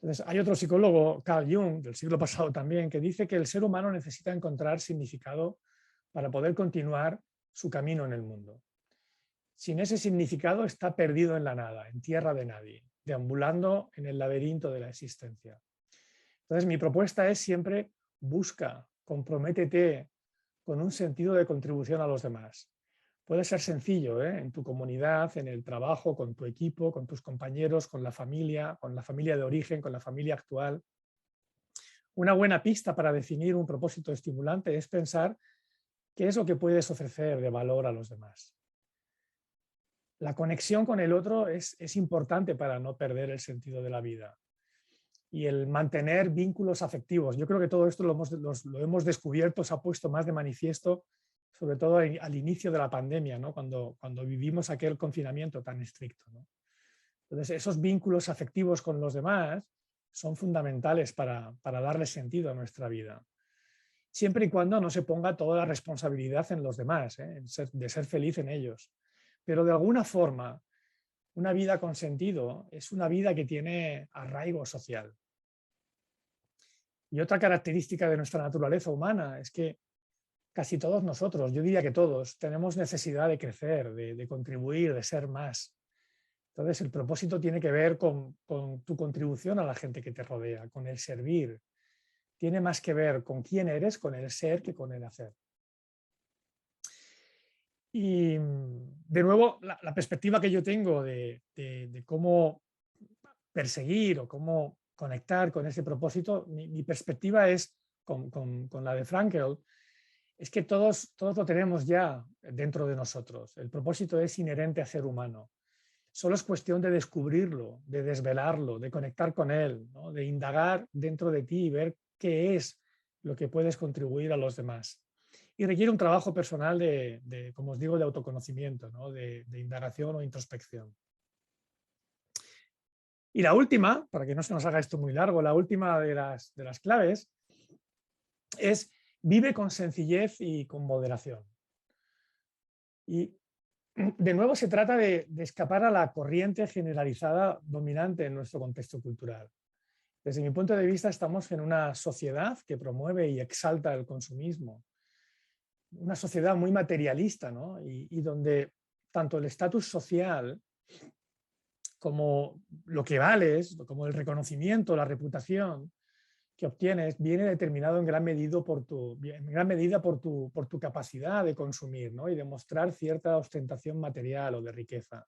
Entonces, hay otro psicólogo, Carl Jung, del siglo pasado también, que dice que el ser humano necesita encontrar significado para poder continuar su camino en el mundo. Sin ese significado está perdido en la nada, en tierra de nadie, deambulando en el laberinto de la existencia. Entonces, mi propuesta es siempre: busca, comprométete con un sentido de contribución a los demás. Puede ser sencillo, en tu comunidad, en el trabajo, con tu equipo, con tus compañeros, con la familia de origen, con la familia actual. Una buena pista para definir un propósito estimulante es pensar qué es lo que puedes ofrecer de valor a los demás. La conexión con el otro es importante para no perder el sentido de la vida. Y el mantener vínculos afectivos. Yo creo que todo esto lo hemos descubierto, se ha puesto más de manifiesto, sobre todo al inicio de la pandemia, ¿no? Cuando vivimos aquel confinamiento tan estricto, ¿no? Entonces, esos vínculos afectivos con los demás son fundamentales para darle sentido a nuestra vida. Siempre y cuando no se ponga toda la responsabilidad en los demás, de ser feliz en ellos. Pero de alguna forma, una vida con sentido es una vida que tiene arraigo social. Y otra característica de nuestra naturaleza humana es que casi todos nosotros, yo diría que todos, tenemos necesidad de crecer, de contribuir, de ser más. Entonces, el propósito tiene que ver con tu contribución a la gente que te rodea, con el servir. Tiene más que ver con quién eres, con el ser, que con el hacer. Y, de nuevo, la perspectiva que yo tengo de cómo perseguir o cómo conectar con ese propósito, mi perspectiva es con la de Frankl, es que todos lo tenemos ya dentro de nosotros. El propósito es inherente a ser humano. Solo es cuestión de descubrirlo, de desvelarlo, de conectar con él, ¿no? De indagar dentro de ti y ver qué es lo que puedes contribuir a los demás. Y requiere un trabajo personal como os digo, de autoconocimiento, ¿no? de indagación o introspección. Y la última, para que no se nos haga esto muy largo, la última de las claves es vive con sencillez y con moderación. Y de nuevo se trata de escapar a la corriente generalizada dominante en nuestro contexto cultural. Desde mi punto de vista, estamos en una sociedad que promueve y exalta el consumismo. Una sociedad muy materialista, ¿no? Y donde tanto el estatus social como lo que vales, como el reconocimiento, la reputación que obtienes, viene determinado en gran medida por tu capacidad de consumir, ¿no? Y de mostrar cierta ostentación material o de riqueza.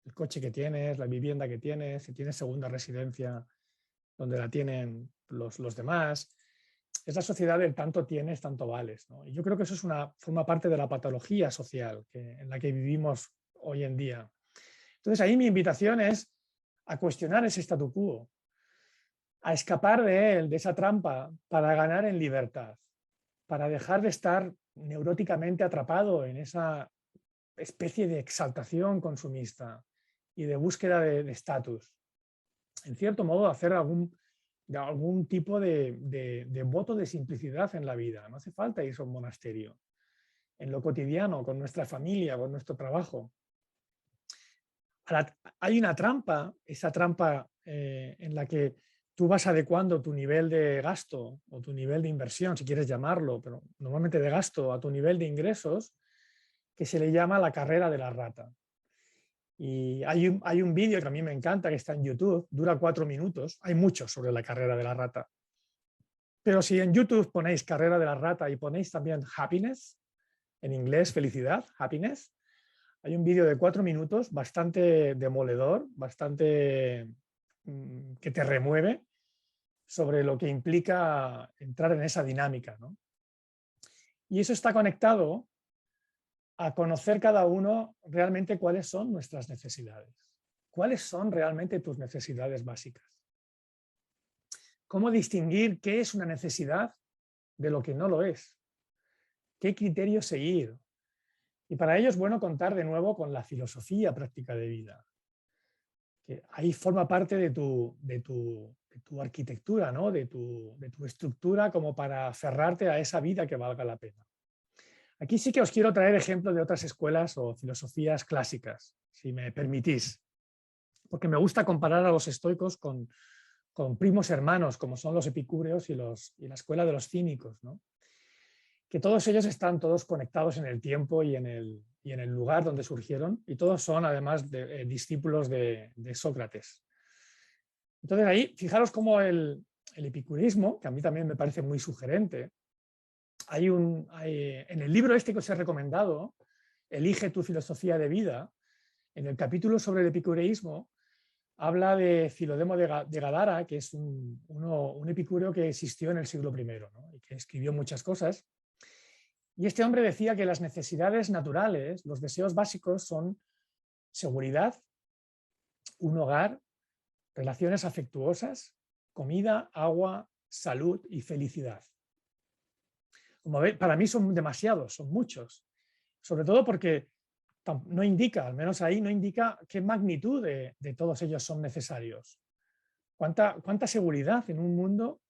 El coche que tienes, la vivienda que tienes, si tienes segunda residencia donde la tienen los demás. Es la sociedad del tanto tienes, tanto vales, ¿no? Y yo creo que eso forma parte de la patología social en la que vivimos hoy en día. Entonces ahí mi invitación es a cuestionar ese statu quo, a escapar de él, de esa trampa, para ganar en libertad, para dejar de estar neuróticamente atrapado en esa especie de exaltación consumista y de búsqueda de estatus. En cierto modo, hacer algún tipo de voto de simplicidad en la vida. No hace falta irse a un monasterio. En lo cotidiano, con nuestra familia, con nuestro trabajo. Hay una trampa, esa trampa en la que tú vas adecuando tu nivel de gasto o tu nivel de inversión, si quieres llamarlo, pero normalmente de gasto, a tu nivel de ingresos, que se le llama la carrera de la rata. Y hay un vídeo que a mí me encanta, que está en YouTube, dura 4 minutos, hay mucho sobre la carrera de la rata. Pero si en YouTube ponéis carrera de la rata y ponéis también happiness, en inglés felicidad, happiness, hay un vídeo de 4 minutos bastante demoledor, bastante que te remueve sobre lo que implica entrar en esa dinámica, ¿no? Y eso está conectado a conocer cada uno realmente cuáles son nuestras necesidades. ¿Cuáles son realmente tus necesidades básicas? ¿Cómo distinguir qué es una necesidad de lo que no lo es? ¿Qué criterios seguir? Y para ello es bueno contar de nuevo con la filosofía práctica de vida, que ahí forma parte de tu arquitectura, ¿no? de tu estructura, como para aferrarte a esa vida que valga la pena. Aquí sí que os quiero traer ejemplos de otras escuelas o filosofías clásicas, si me permitís, porque me gusta comparar a los estoicos con primos hermanos, como son los epicúreos y la escuela de los cínicos, ¿no? Que todos ellos están todos conectados en el tiempo y en el lugar donde surgieron, y todos son además discípulos de Sócrates. Entonces ahí, fijaros cómo el epicureísmo, que a mí también me parece muy sugerente, en el libro este que os he recomendado, Elige tu filosofía de vida, en el capítulo sobre el epicureísmo, habla de Filodemo de Gadara, que es un epicúreo que existió en el siglo I, ¿no? Y que escribió muchas cosas. Y este hombre decía que las necesidades naturales, los deseos básicos, son seguridad, un hogar, relaciones afectuosas, comida, agua, salud y felicidad. Como veis, para mí son demasiados, son muchos. Sobre todo porque no indica, al menos ahí no indica qué magnitud de todos ellos son necesarios. cuánta seguridad en un mundo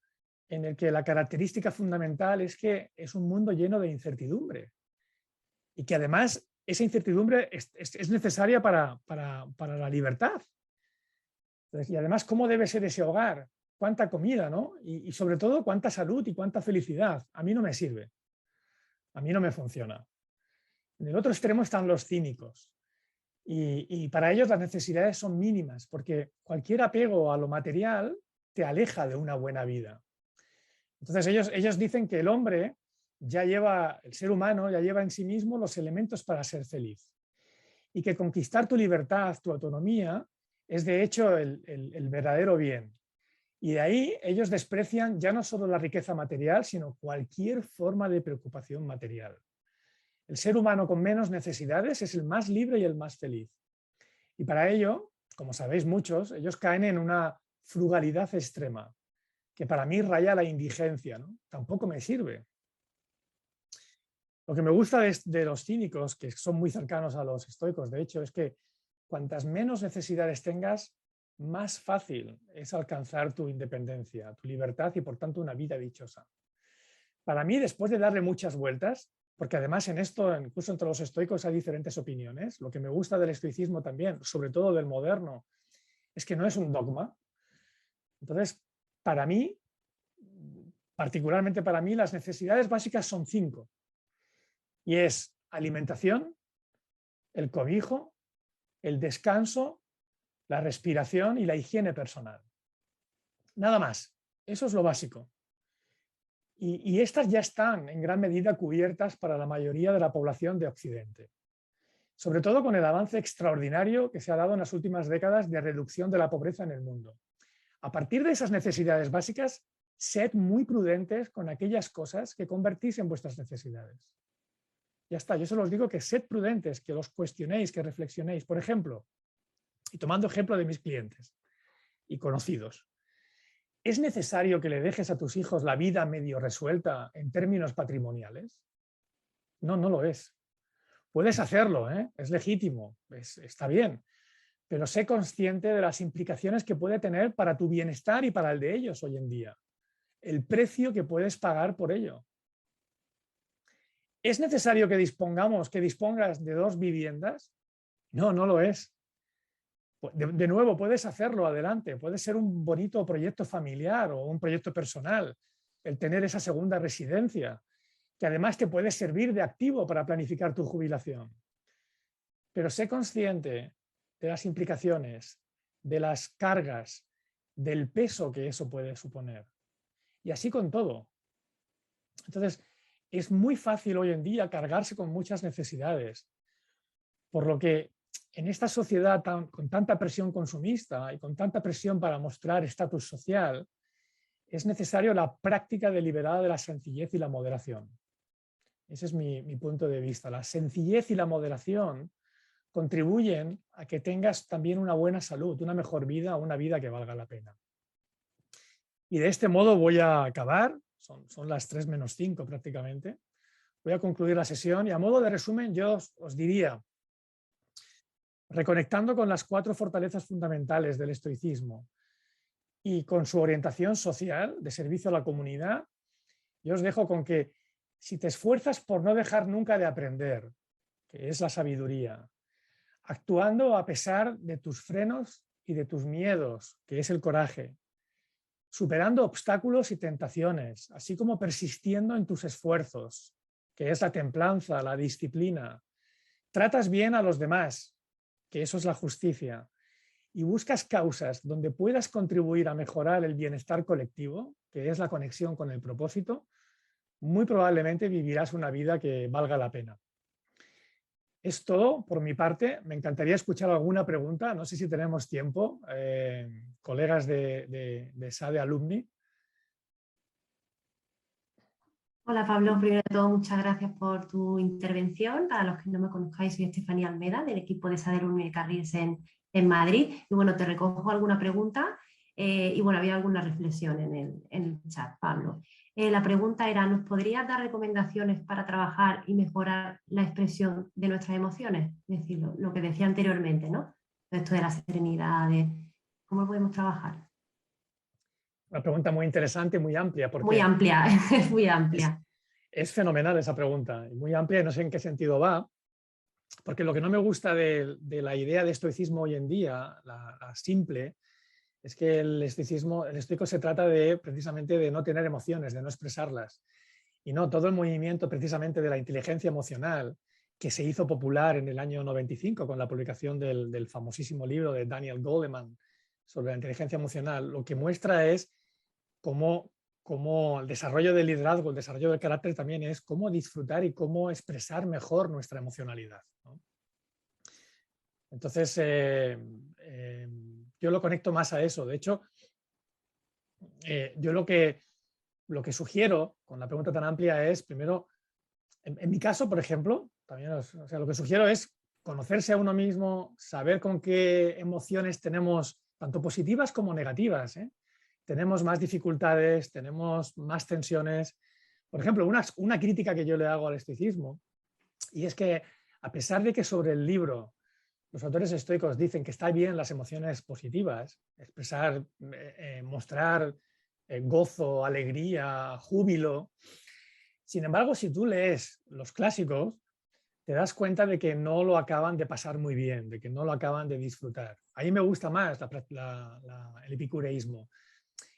en el que la característica fundamental es que es un mundo lleno de incertidumbre y que además esa incertidumbre es necesaria para la libertad. Entonces, y además, ¿cómo debe ser ese hogar? ¿Cuánta comida, ¿no? Y sobre todo, ¿cuánta salud y cuánta felicidad? A mí no me sirve. A mí no me funciona. En el otro extremo están los cínicos. Y para ellos las necesidades son mínimas, porque cualquier apego a lo material te aleja de una buena vida. Entonces ellos dicen que el hombre el ser humano ya lleva en sí mismo los elementos para ser feliz. Y que conquistar tu libertad, tu autonomía, es de hecho el verdadero bien. Y de ahí ellos desprecian ya no solo la riqueza material, sino cualquier forma de preocupación material. El ser humano con menos necesidades es el más libre y el más feliz. Y para ello, como sabéis muchos, ellos caen en una frugalidad extrema, que para mí raya la indigencia, ¿no? Tampoco me sirve. Lo que me gusta de los cínicos, que son muy cercanos a los estoicos, de hecho, es que cuantas menos necesidades tengas, más fácil es alcanzar tu independencia, tu libertad y por tanto una vida dichosa. Para mí, después de darle muchas vueltas, porque además en esto, incluso entre los estoicos hay diferentes opiniones, lo que me gusta del estoicismo también, sobre todo del moderno, es que no es un dogma. Entonces, para mí, particularmente para mí, las necesidades básicas son 5. Y es alimentación, el cobijo, el descanso, la respiración y la higiene personal. Nada más. Eso es lo básico. Y estas ya están en gran medida cubiertas para la mayoría de la población de Occidente. Sobre todo con el avance extraordinario que se ha dado en las últimas décadas de reducción de la pobreza en el mundo. A partir de esas necesidades básicas, sed muy prudentes con aquellas cosas que convertís en vuestras necesidades. Ya está, yo solo os digo que sed prudentes, que los cuestionéis, que reflexionéis. Por ejemplo, y tomando ejemplo de mis clientes y conocidos, ¿es necesario que le dejes a tus hijos la vida medio resuelta en términos patrimoniales? No, no lo es. Puedes hacerlo, ¿eh? Es legítimo, está bien, pero sé consciente de las implicaciones que puede tener para tu bienestar y para el de ellos hoy en día. El precio que puedes pagar por ello. ¿Es necesario que dispongas de 2 viviendas? No, no lo es. De nuevo, puedes hacerlo, adelante. Puede ser un bonito proyecto familiar o un proyecto personal, el tener esa segunda residencia, que además te puede servir de activo para planificar tu jubilación. Pero sé consciente de las implicaciones, de las cargas, del peso que eso puede suponer. Y así con todo. Entonces, es muy fácil hoy en día cargarse con muchas necesidades, por lo que en esta sociedad con tanta presión consumista y con tanta presión para mostrar estatus social, es necesario la práctica deliberada de la sencillez y la moderación. Ese es mi punto de vista. La sencillez y la moderación contribuyen a que tengas también una buena salud, una mejor vida, una vida que valga la pena. Y de este modo voy a acabar, son las 3 menos 5 prácticamente. Voy a concluir la sesión y a modo de resumen yo os diría, reconectando con las 4 fortalezas fundamentales del estoicismo y con su orientación social de servicio a la comunidad, yo os dejo con que si te esfuerzas por no dejar nunca de aprender, que es la sabiduría, actuando a pesar de tus frenos y de tus miedos, que es el coraje, superando obstáculos y tentaciones, así como persistiendo en tus esfuerzos, que es la templanza, la disciplina, tratas bien a los demás, que eso es la justicia, y buscas causas donde puedas contribuir a mejorar el bienestar colectivo, que es la conexión con el propósito, muy probablemente vivirás una vida que valga la pena. Es todo por mi parte. Me encantaría escuchar alguna pregunta. No sé si tenemos tiempo, colegas de SADE Alumni. Hola Pablo, primero de todo muchas gracias por tu intervención. Para los que no me conozcáis, soy Estefanía Almeda del equipo de SADE Alumni de Carrils en Madrid. Y bueno, te recojo alguna pregunta y bueno, había alguna reflexión en el chat, Pablo. La pregunta era, ¿nos podrías dar recomendaciones para trabajar y mejorar la expresión de nuestras emociones? Es decir, lo que decía anteriormente, ¿no? Esto de la serenidad, de cómo podemos trabajar. Una pregunta muy interesante y muy amplia. Porque muy amplia, es muy amplia. Es fenomenal esa pregunta, muy amplia y no sé en qué sentido va, porque lo que no me gusta de la idea de estoicismo hoy en día, la simple, es que el estoico se trata precisamente de no tener emociones, de no expresarlas. Y no, todo el movimiento precisamente de la inteligencia emocional, que se hizo popular en el año 95 con la publicación del famosísimo libro de Daniel Goleman sobre la inteligencia emocional, lo que muestra es cómo el desarrollo del liderazgo, el desarrollo del carácter también es cómo disfrutar y cómo expresar mejor nuestra emocionalidad, ¿no? Entonces, yo lo conecto más a eso. De hecho, yo lo que sugiero con la pregunta tan amplia es, primero, en mi caso, por ejemplo, también lo que sugiero es conocerse a uno mismo, saber con qué emociones tenemos, tanto positivas como negativas, ¿eh? Tenemos más dificultades, tenemos más tensiones. Por ejemplo, una crítica que yo le hago al estoicismo, y es que a pesar de que sobre el libro los autores estoicos dicen que está bien las emociones positivas, expresar, mostrar gozo, alegría, júbilo, sin embargo, si tú lees los clásicos, te das cuenta de que no lo acaban de pasar muy bien, de que no lo acaban de disfrutar. A mí me gusta más el epicureísmo,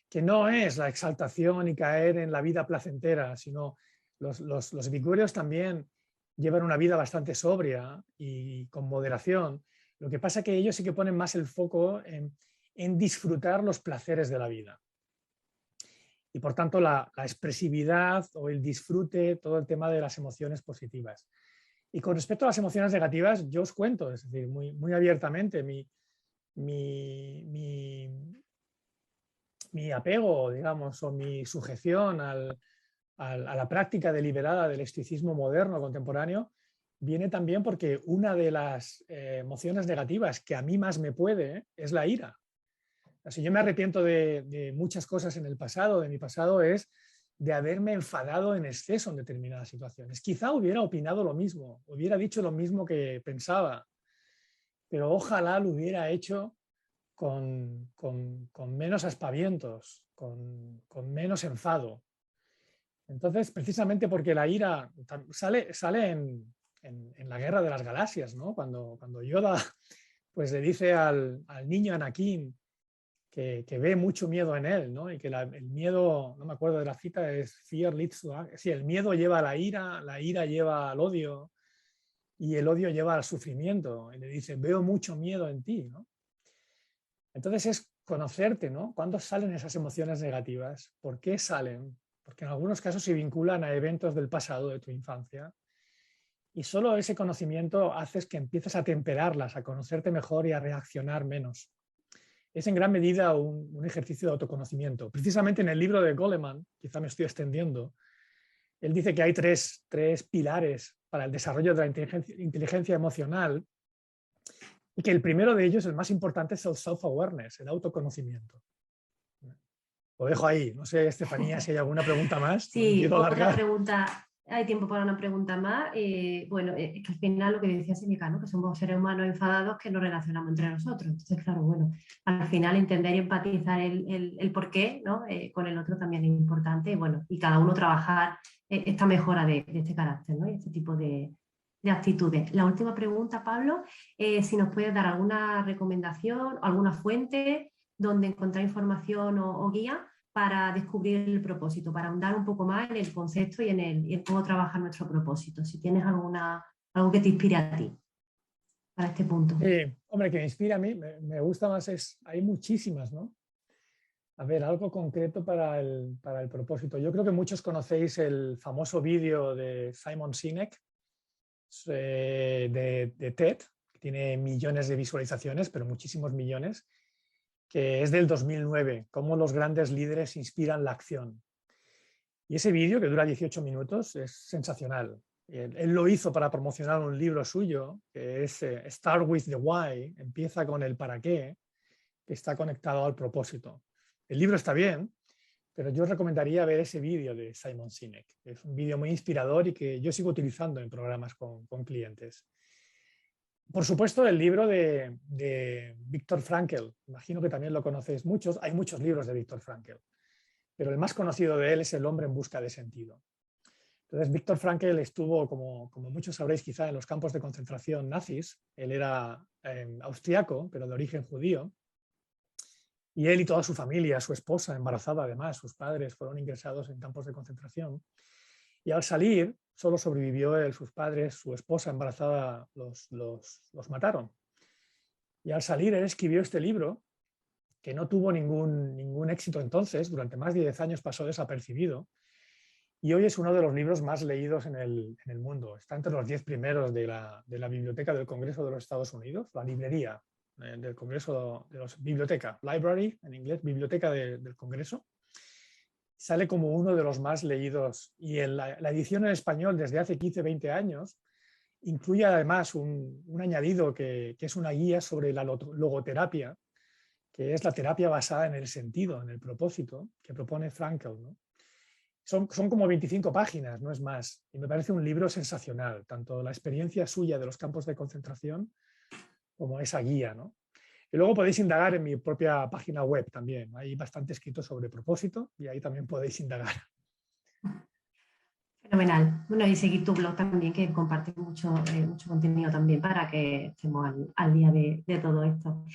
que no es la exaltación y caer en la vida placentera, sino los epicúreos también llevan una vida bastante sobria y con moderación. Lo que pasa es que ellos sí que ponen más el foco en disfrutar los placeres de la vida. Y por tanto la expresividad o el disfrute, todo el tema de las emociones positivas. Y con respecto a las emociones negativas, yo os cuento, es decir, muy abiertamente, mi apego, digamos, o mi sujeción a la práctica deliberada del estoicismo moderno contemporáneo viene también porque una de las emociones negativas que a mí más me puede es la ira. O sea, yo me arrepiento de muchas cosas en el pasado, de mi pasado, es de haberme enfadado en exceso en determinadas situaciones. Quizá hubiera opinado lo mismo, hubiera dicho lo mismo que pensaba, pero ojalá lo hubiera hecho con menos aspavientos, con menos enfado. Entonces, precisamente porque la ira sale en la Guerra de las Galaxias, ¿no? Cuando Yoda pues, le dice al niño Anakin que ve mucho miedo en él, ¿no? Y que el miedo, no me acuerdo de la cita, es fear leads to anger. Sí, el miedo lleva a la ira lleva al odio y el odio lleva al sufrimiento. Y le dice, veo mucho miedo en ti, ¿no? Entonces es conocerte, ¿no? ¿Cuándo salen esas emociones negativas? ¿Por qué salen? Porque en algunos casos se vinculan a eventos del pasado de tu infancia y solo ese conocimiento hace que empieces a temperarlas, a conocerte mejor y a reaccionar menos. Es en gran medida un ejercicio de autoconocimiento. Precisamente en el libro de Goleman, quizá me estoy extendiendo, él dice que hay tres pilares para el desarrollo de la inteligencia emocional y que el primero de ellos, el más importante, es el self-awareness, el autoconocimiento. Lo dejo ahí. No sé, Estefanía, si hay alguna pregunta más. Sí, otra pregunta. Hay tiempo para una pregunta más. Bueno, es que al final lo que decía Séneca, ¿no? Que somos seres humanos enfadados que nos relacionamos entre nosotros. Entonces, claro, bueno, al final entender y empatizar el porqué, ¿no? Con el otro también es importante. Y bueno, y cada uno trabajar esta mejora de este carácter, ¿no? Y este tipo de actitudes. La última pregunta, Pablo, si nos puedes dar alguna recomendación, alguna fuente donde encontrar información o guía para descubrir el propósito, para ahondar un poco más en el concepto y en cómo trabajar nuestro propósito. Si tienes algo que te inspire a ti para este punto. Hombre, que me inspira a mí, me gusta más, hay muchísimas, ¿no? A ver, algo concreto para el propósito. Yo creo que muchos conocéis el famoso vídeo de Simon Sinek de TED, que tiene millones de visualizaciones, pero muchísimos millones, que es del 2009, cómo los grandes líderes inspiran la acción. Y ese vídeo, que dura 18 minutos, es sensacional. Él lo hizo para promocionar un libro suyo, que es Start with the Why, empieza con el para qué, que está conectado al propósito. El libro está bien, pero yo recomendaría ver ese vídeo de Simon Sinek. Es un vídeo muy inspirador y que yo sigo utilizando en programas con clientes. Por supuesto, el libro de Viktor Frankl. Imagino que también lo conocéis muchos. Hay muchos libros de Viktor Frankl. pero el más conocido de él es El hombre en busca de sentido. Entonces, Viktor Frankl estuvo, como muchos sabréis quizá, en los campos de concentración nazis. Él era austriaco, pero de origen judío. Y él y toda su familia, su esposa embarazada además, sus padres fueron ingresados en campos de concentración. Y al salir, solo sobrevivió él, sus padres, su esposa embarazada los mataron. Y al salir, él escribió este libro, que no tuvo ningún éxito entonces, durante más de 10 años pasó desapercibido, y hoy es uno de los libros más leídos en el mundo. Está entre los 10 primeros de la Biblioteca del Congreso de los Estados Unidos, la librería del Congreso de los Biblioteca, Library en inglés, Biblioteca del Congreso. Sale como uno de los más leídos, y la edición en español desde hace 15-20 años incluye además un añadido que es una guía sobre la logoterapia, que es la terapia basada en el sentido, en el propósito que propone Frankl, ¿no? Son como 25 páginas, no es más, y me parece un libro sensacional, tanto la experiencia suya de los campos de concentración como esa guía, ¿no? Y luego podéis indagar en mi propia página web también. Hay bastante escrito sobre propósito y ahí también podéis indagar. Fenomenal. Bueno, y seguir tu blog también, que comparte mucho contenido también para que estemos al día de todo esto.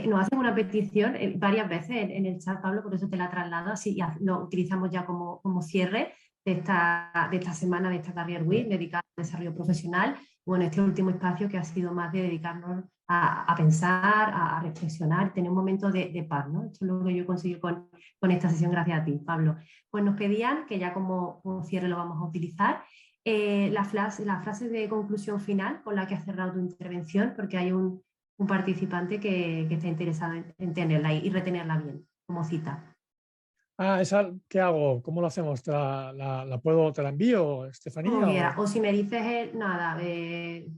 Nos hacen una petición varias veces en el chat, Pablo, por eso te la traslado, así lo utilizamos ya como cierre de esta semana, de esta Career Week dedicada al desarrollo profesional. Bueno, este último espacio que ha sido más de dedicarnos a pensar, a reflexionar, tener un momento de paz, ¿no? Esto es lo que yo consigo con esta sesión gracias a ti, Pablo. Pues nos pedían, que ya como cierre lo vamos a utilizar, la frase de conclusión final con la que has cerrado tu intervención, porque hay un participante que está interesado en tenerla y retenerla bien, como cita. ¿Esa qué hago? ¿Cómo lo hacemos? ¿Te la envío, Estefanía? Como quiera. O si me dices nada,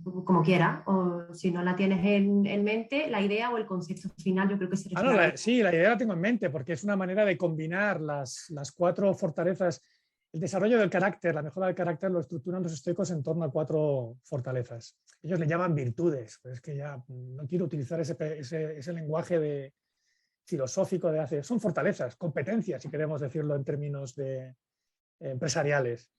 como quiera, o si no la tienes en mente, la idea o el concepto final, yo creo que se refiere. Sí, la idea la tengo en mente, porque es una manera de combinar las 4 fortalezas. El desarrollo del carácter, la mejora del carácter, lo estructuran los estoicos en torno a 4 fortalezas. Ellos le llaman virtudes, pero es que ya no quiero utilizar ese lenguaje filosófico de hace. Son fortalezas, competencias, si queremos decirlo en términos empresariales.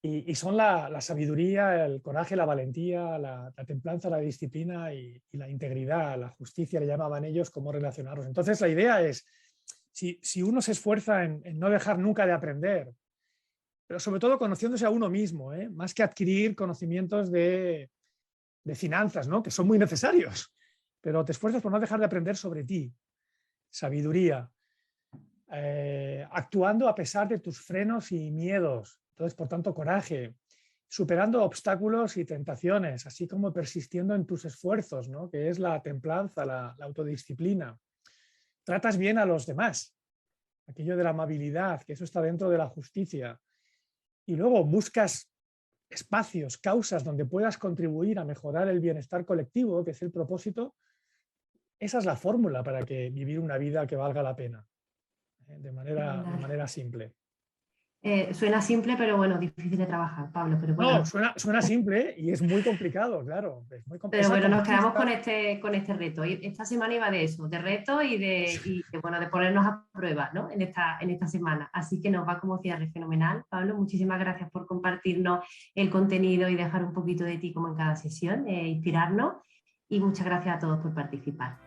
Y son la sabiduría, el coraje, la valentía, la templanza, la disciplina y la integridad, la justicia, le llamaban ellos, cómo relacionarlos. Entonces la idea es, si uno se esfuerza en no dejar nunca de aprender, pero sobre todo conociéndose a uno mismo, más que adquirir conocimientos de finanzas, ¿no? Que son muy necesarios, pero te esfuerzas por no dejar de aprender sobre ti, sabiduría, actuando a pesar de tus frenos y miedos. Entonces, por tanto, coraje, superando obstáculos y tentaciones, así como persistiendo en tus esfuerzos, ¿no? Que es la templanza, la autodisciplina. Tratas bien a los demás, aquello de la amabilidad, que eso está dentro de la justicia. Y luego buscas espacios, causas donde puedas contribuir a mejorar el bienestar colectivo, que es el propósito. Esa es la fórmula para vivir una vida que valga la pena, de manera simple. Suena simple, pero bueno, difícil de trabajar, Pablo. Pero bueno. No, suena simple y es muy complicado, claro. Es muy complicado. Pero bueno, nos quedamos con este reto. Esta semana iba de eso, de reto y de ponernos a prueba, ¿no? en esta semana. Así que nos va como cierre fenomenal. Pablo, muchísimas gracias por compartirnos el contenido y dejar un poquito de ti como en cada sesión, inspirarnos. Y muchas gracias a todos por participar.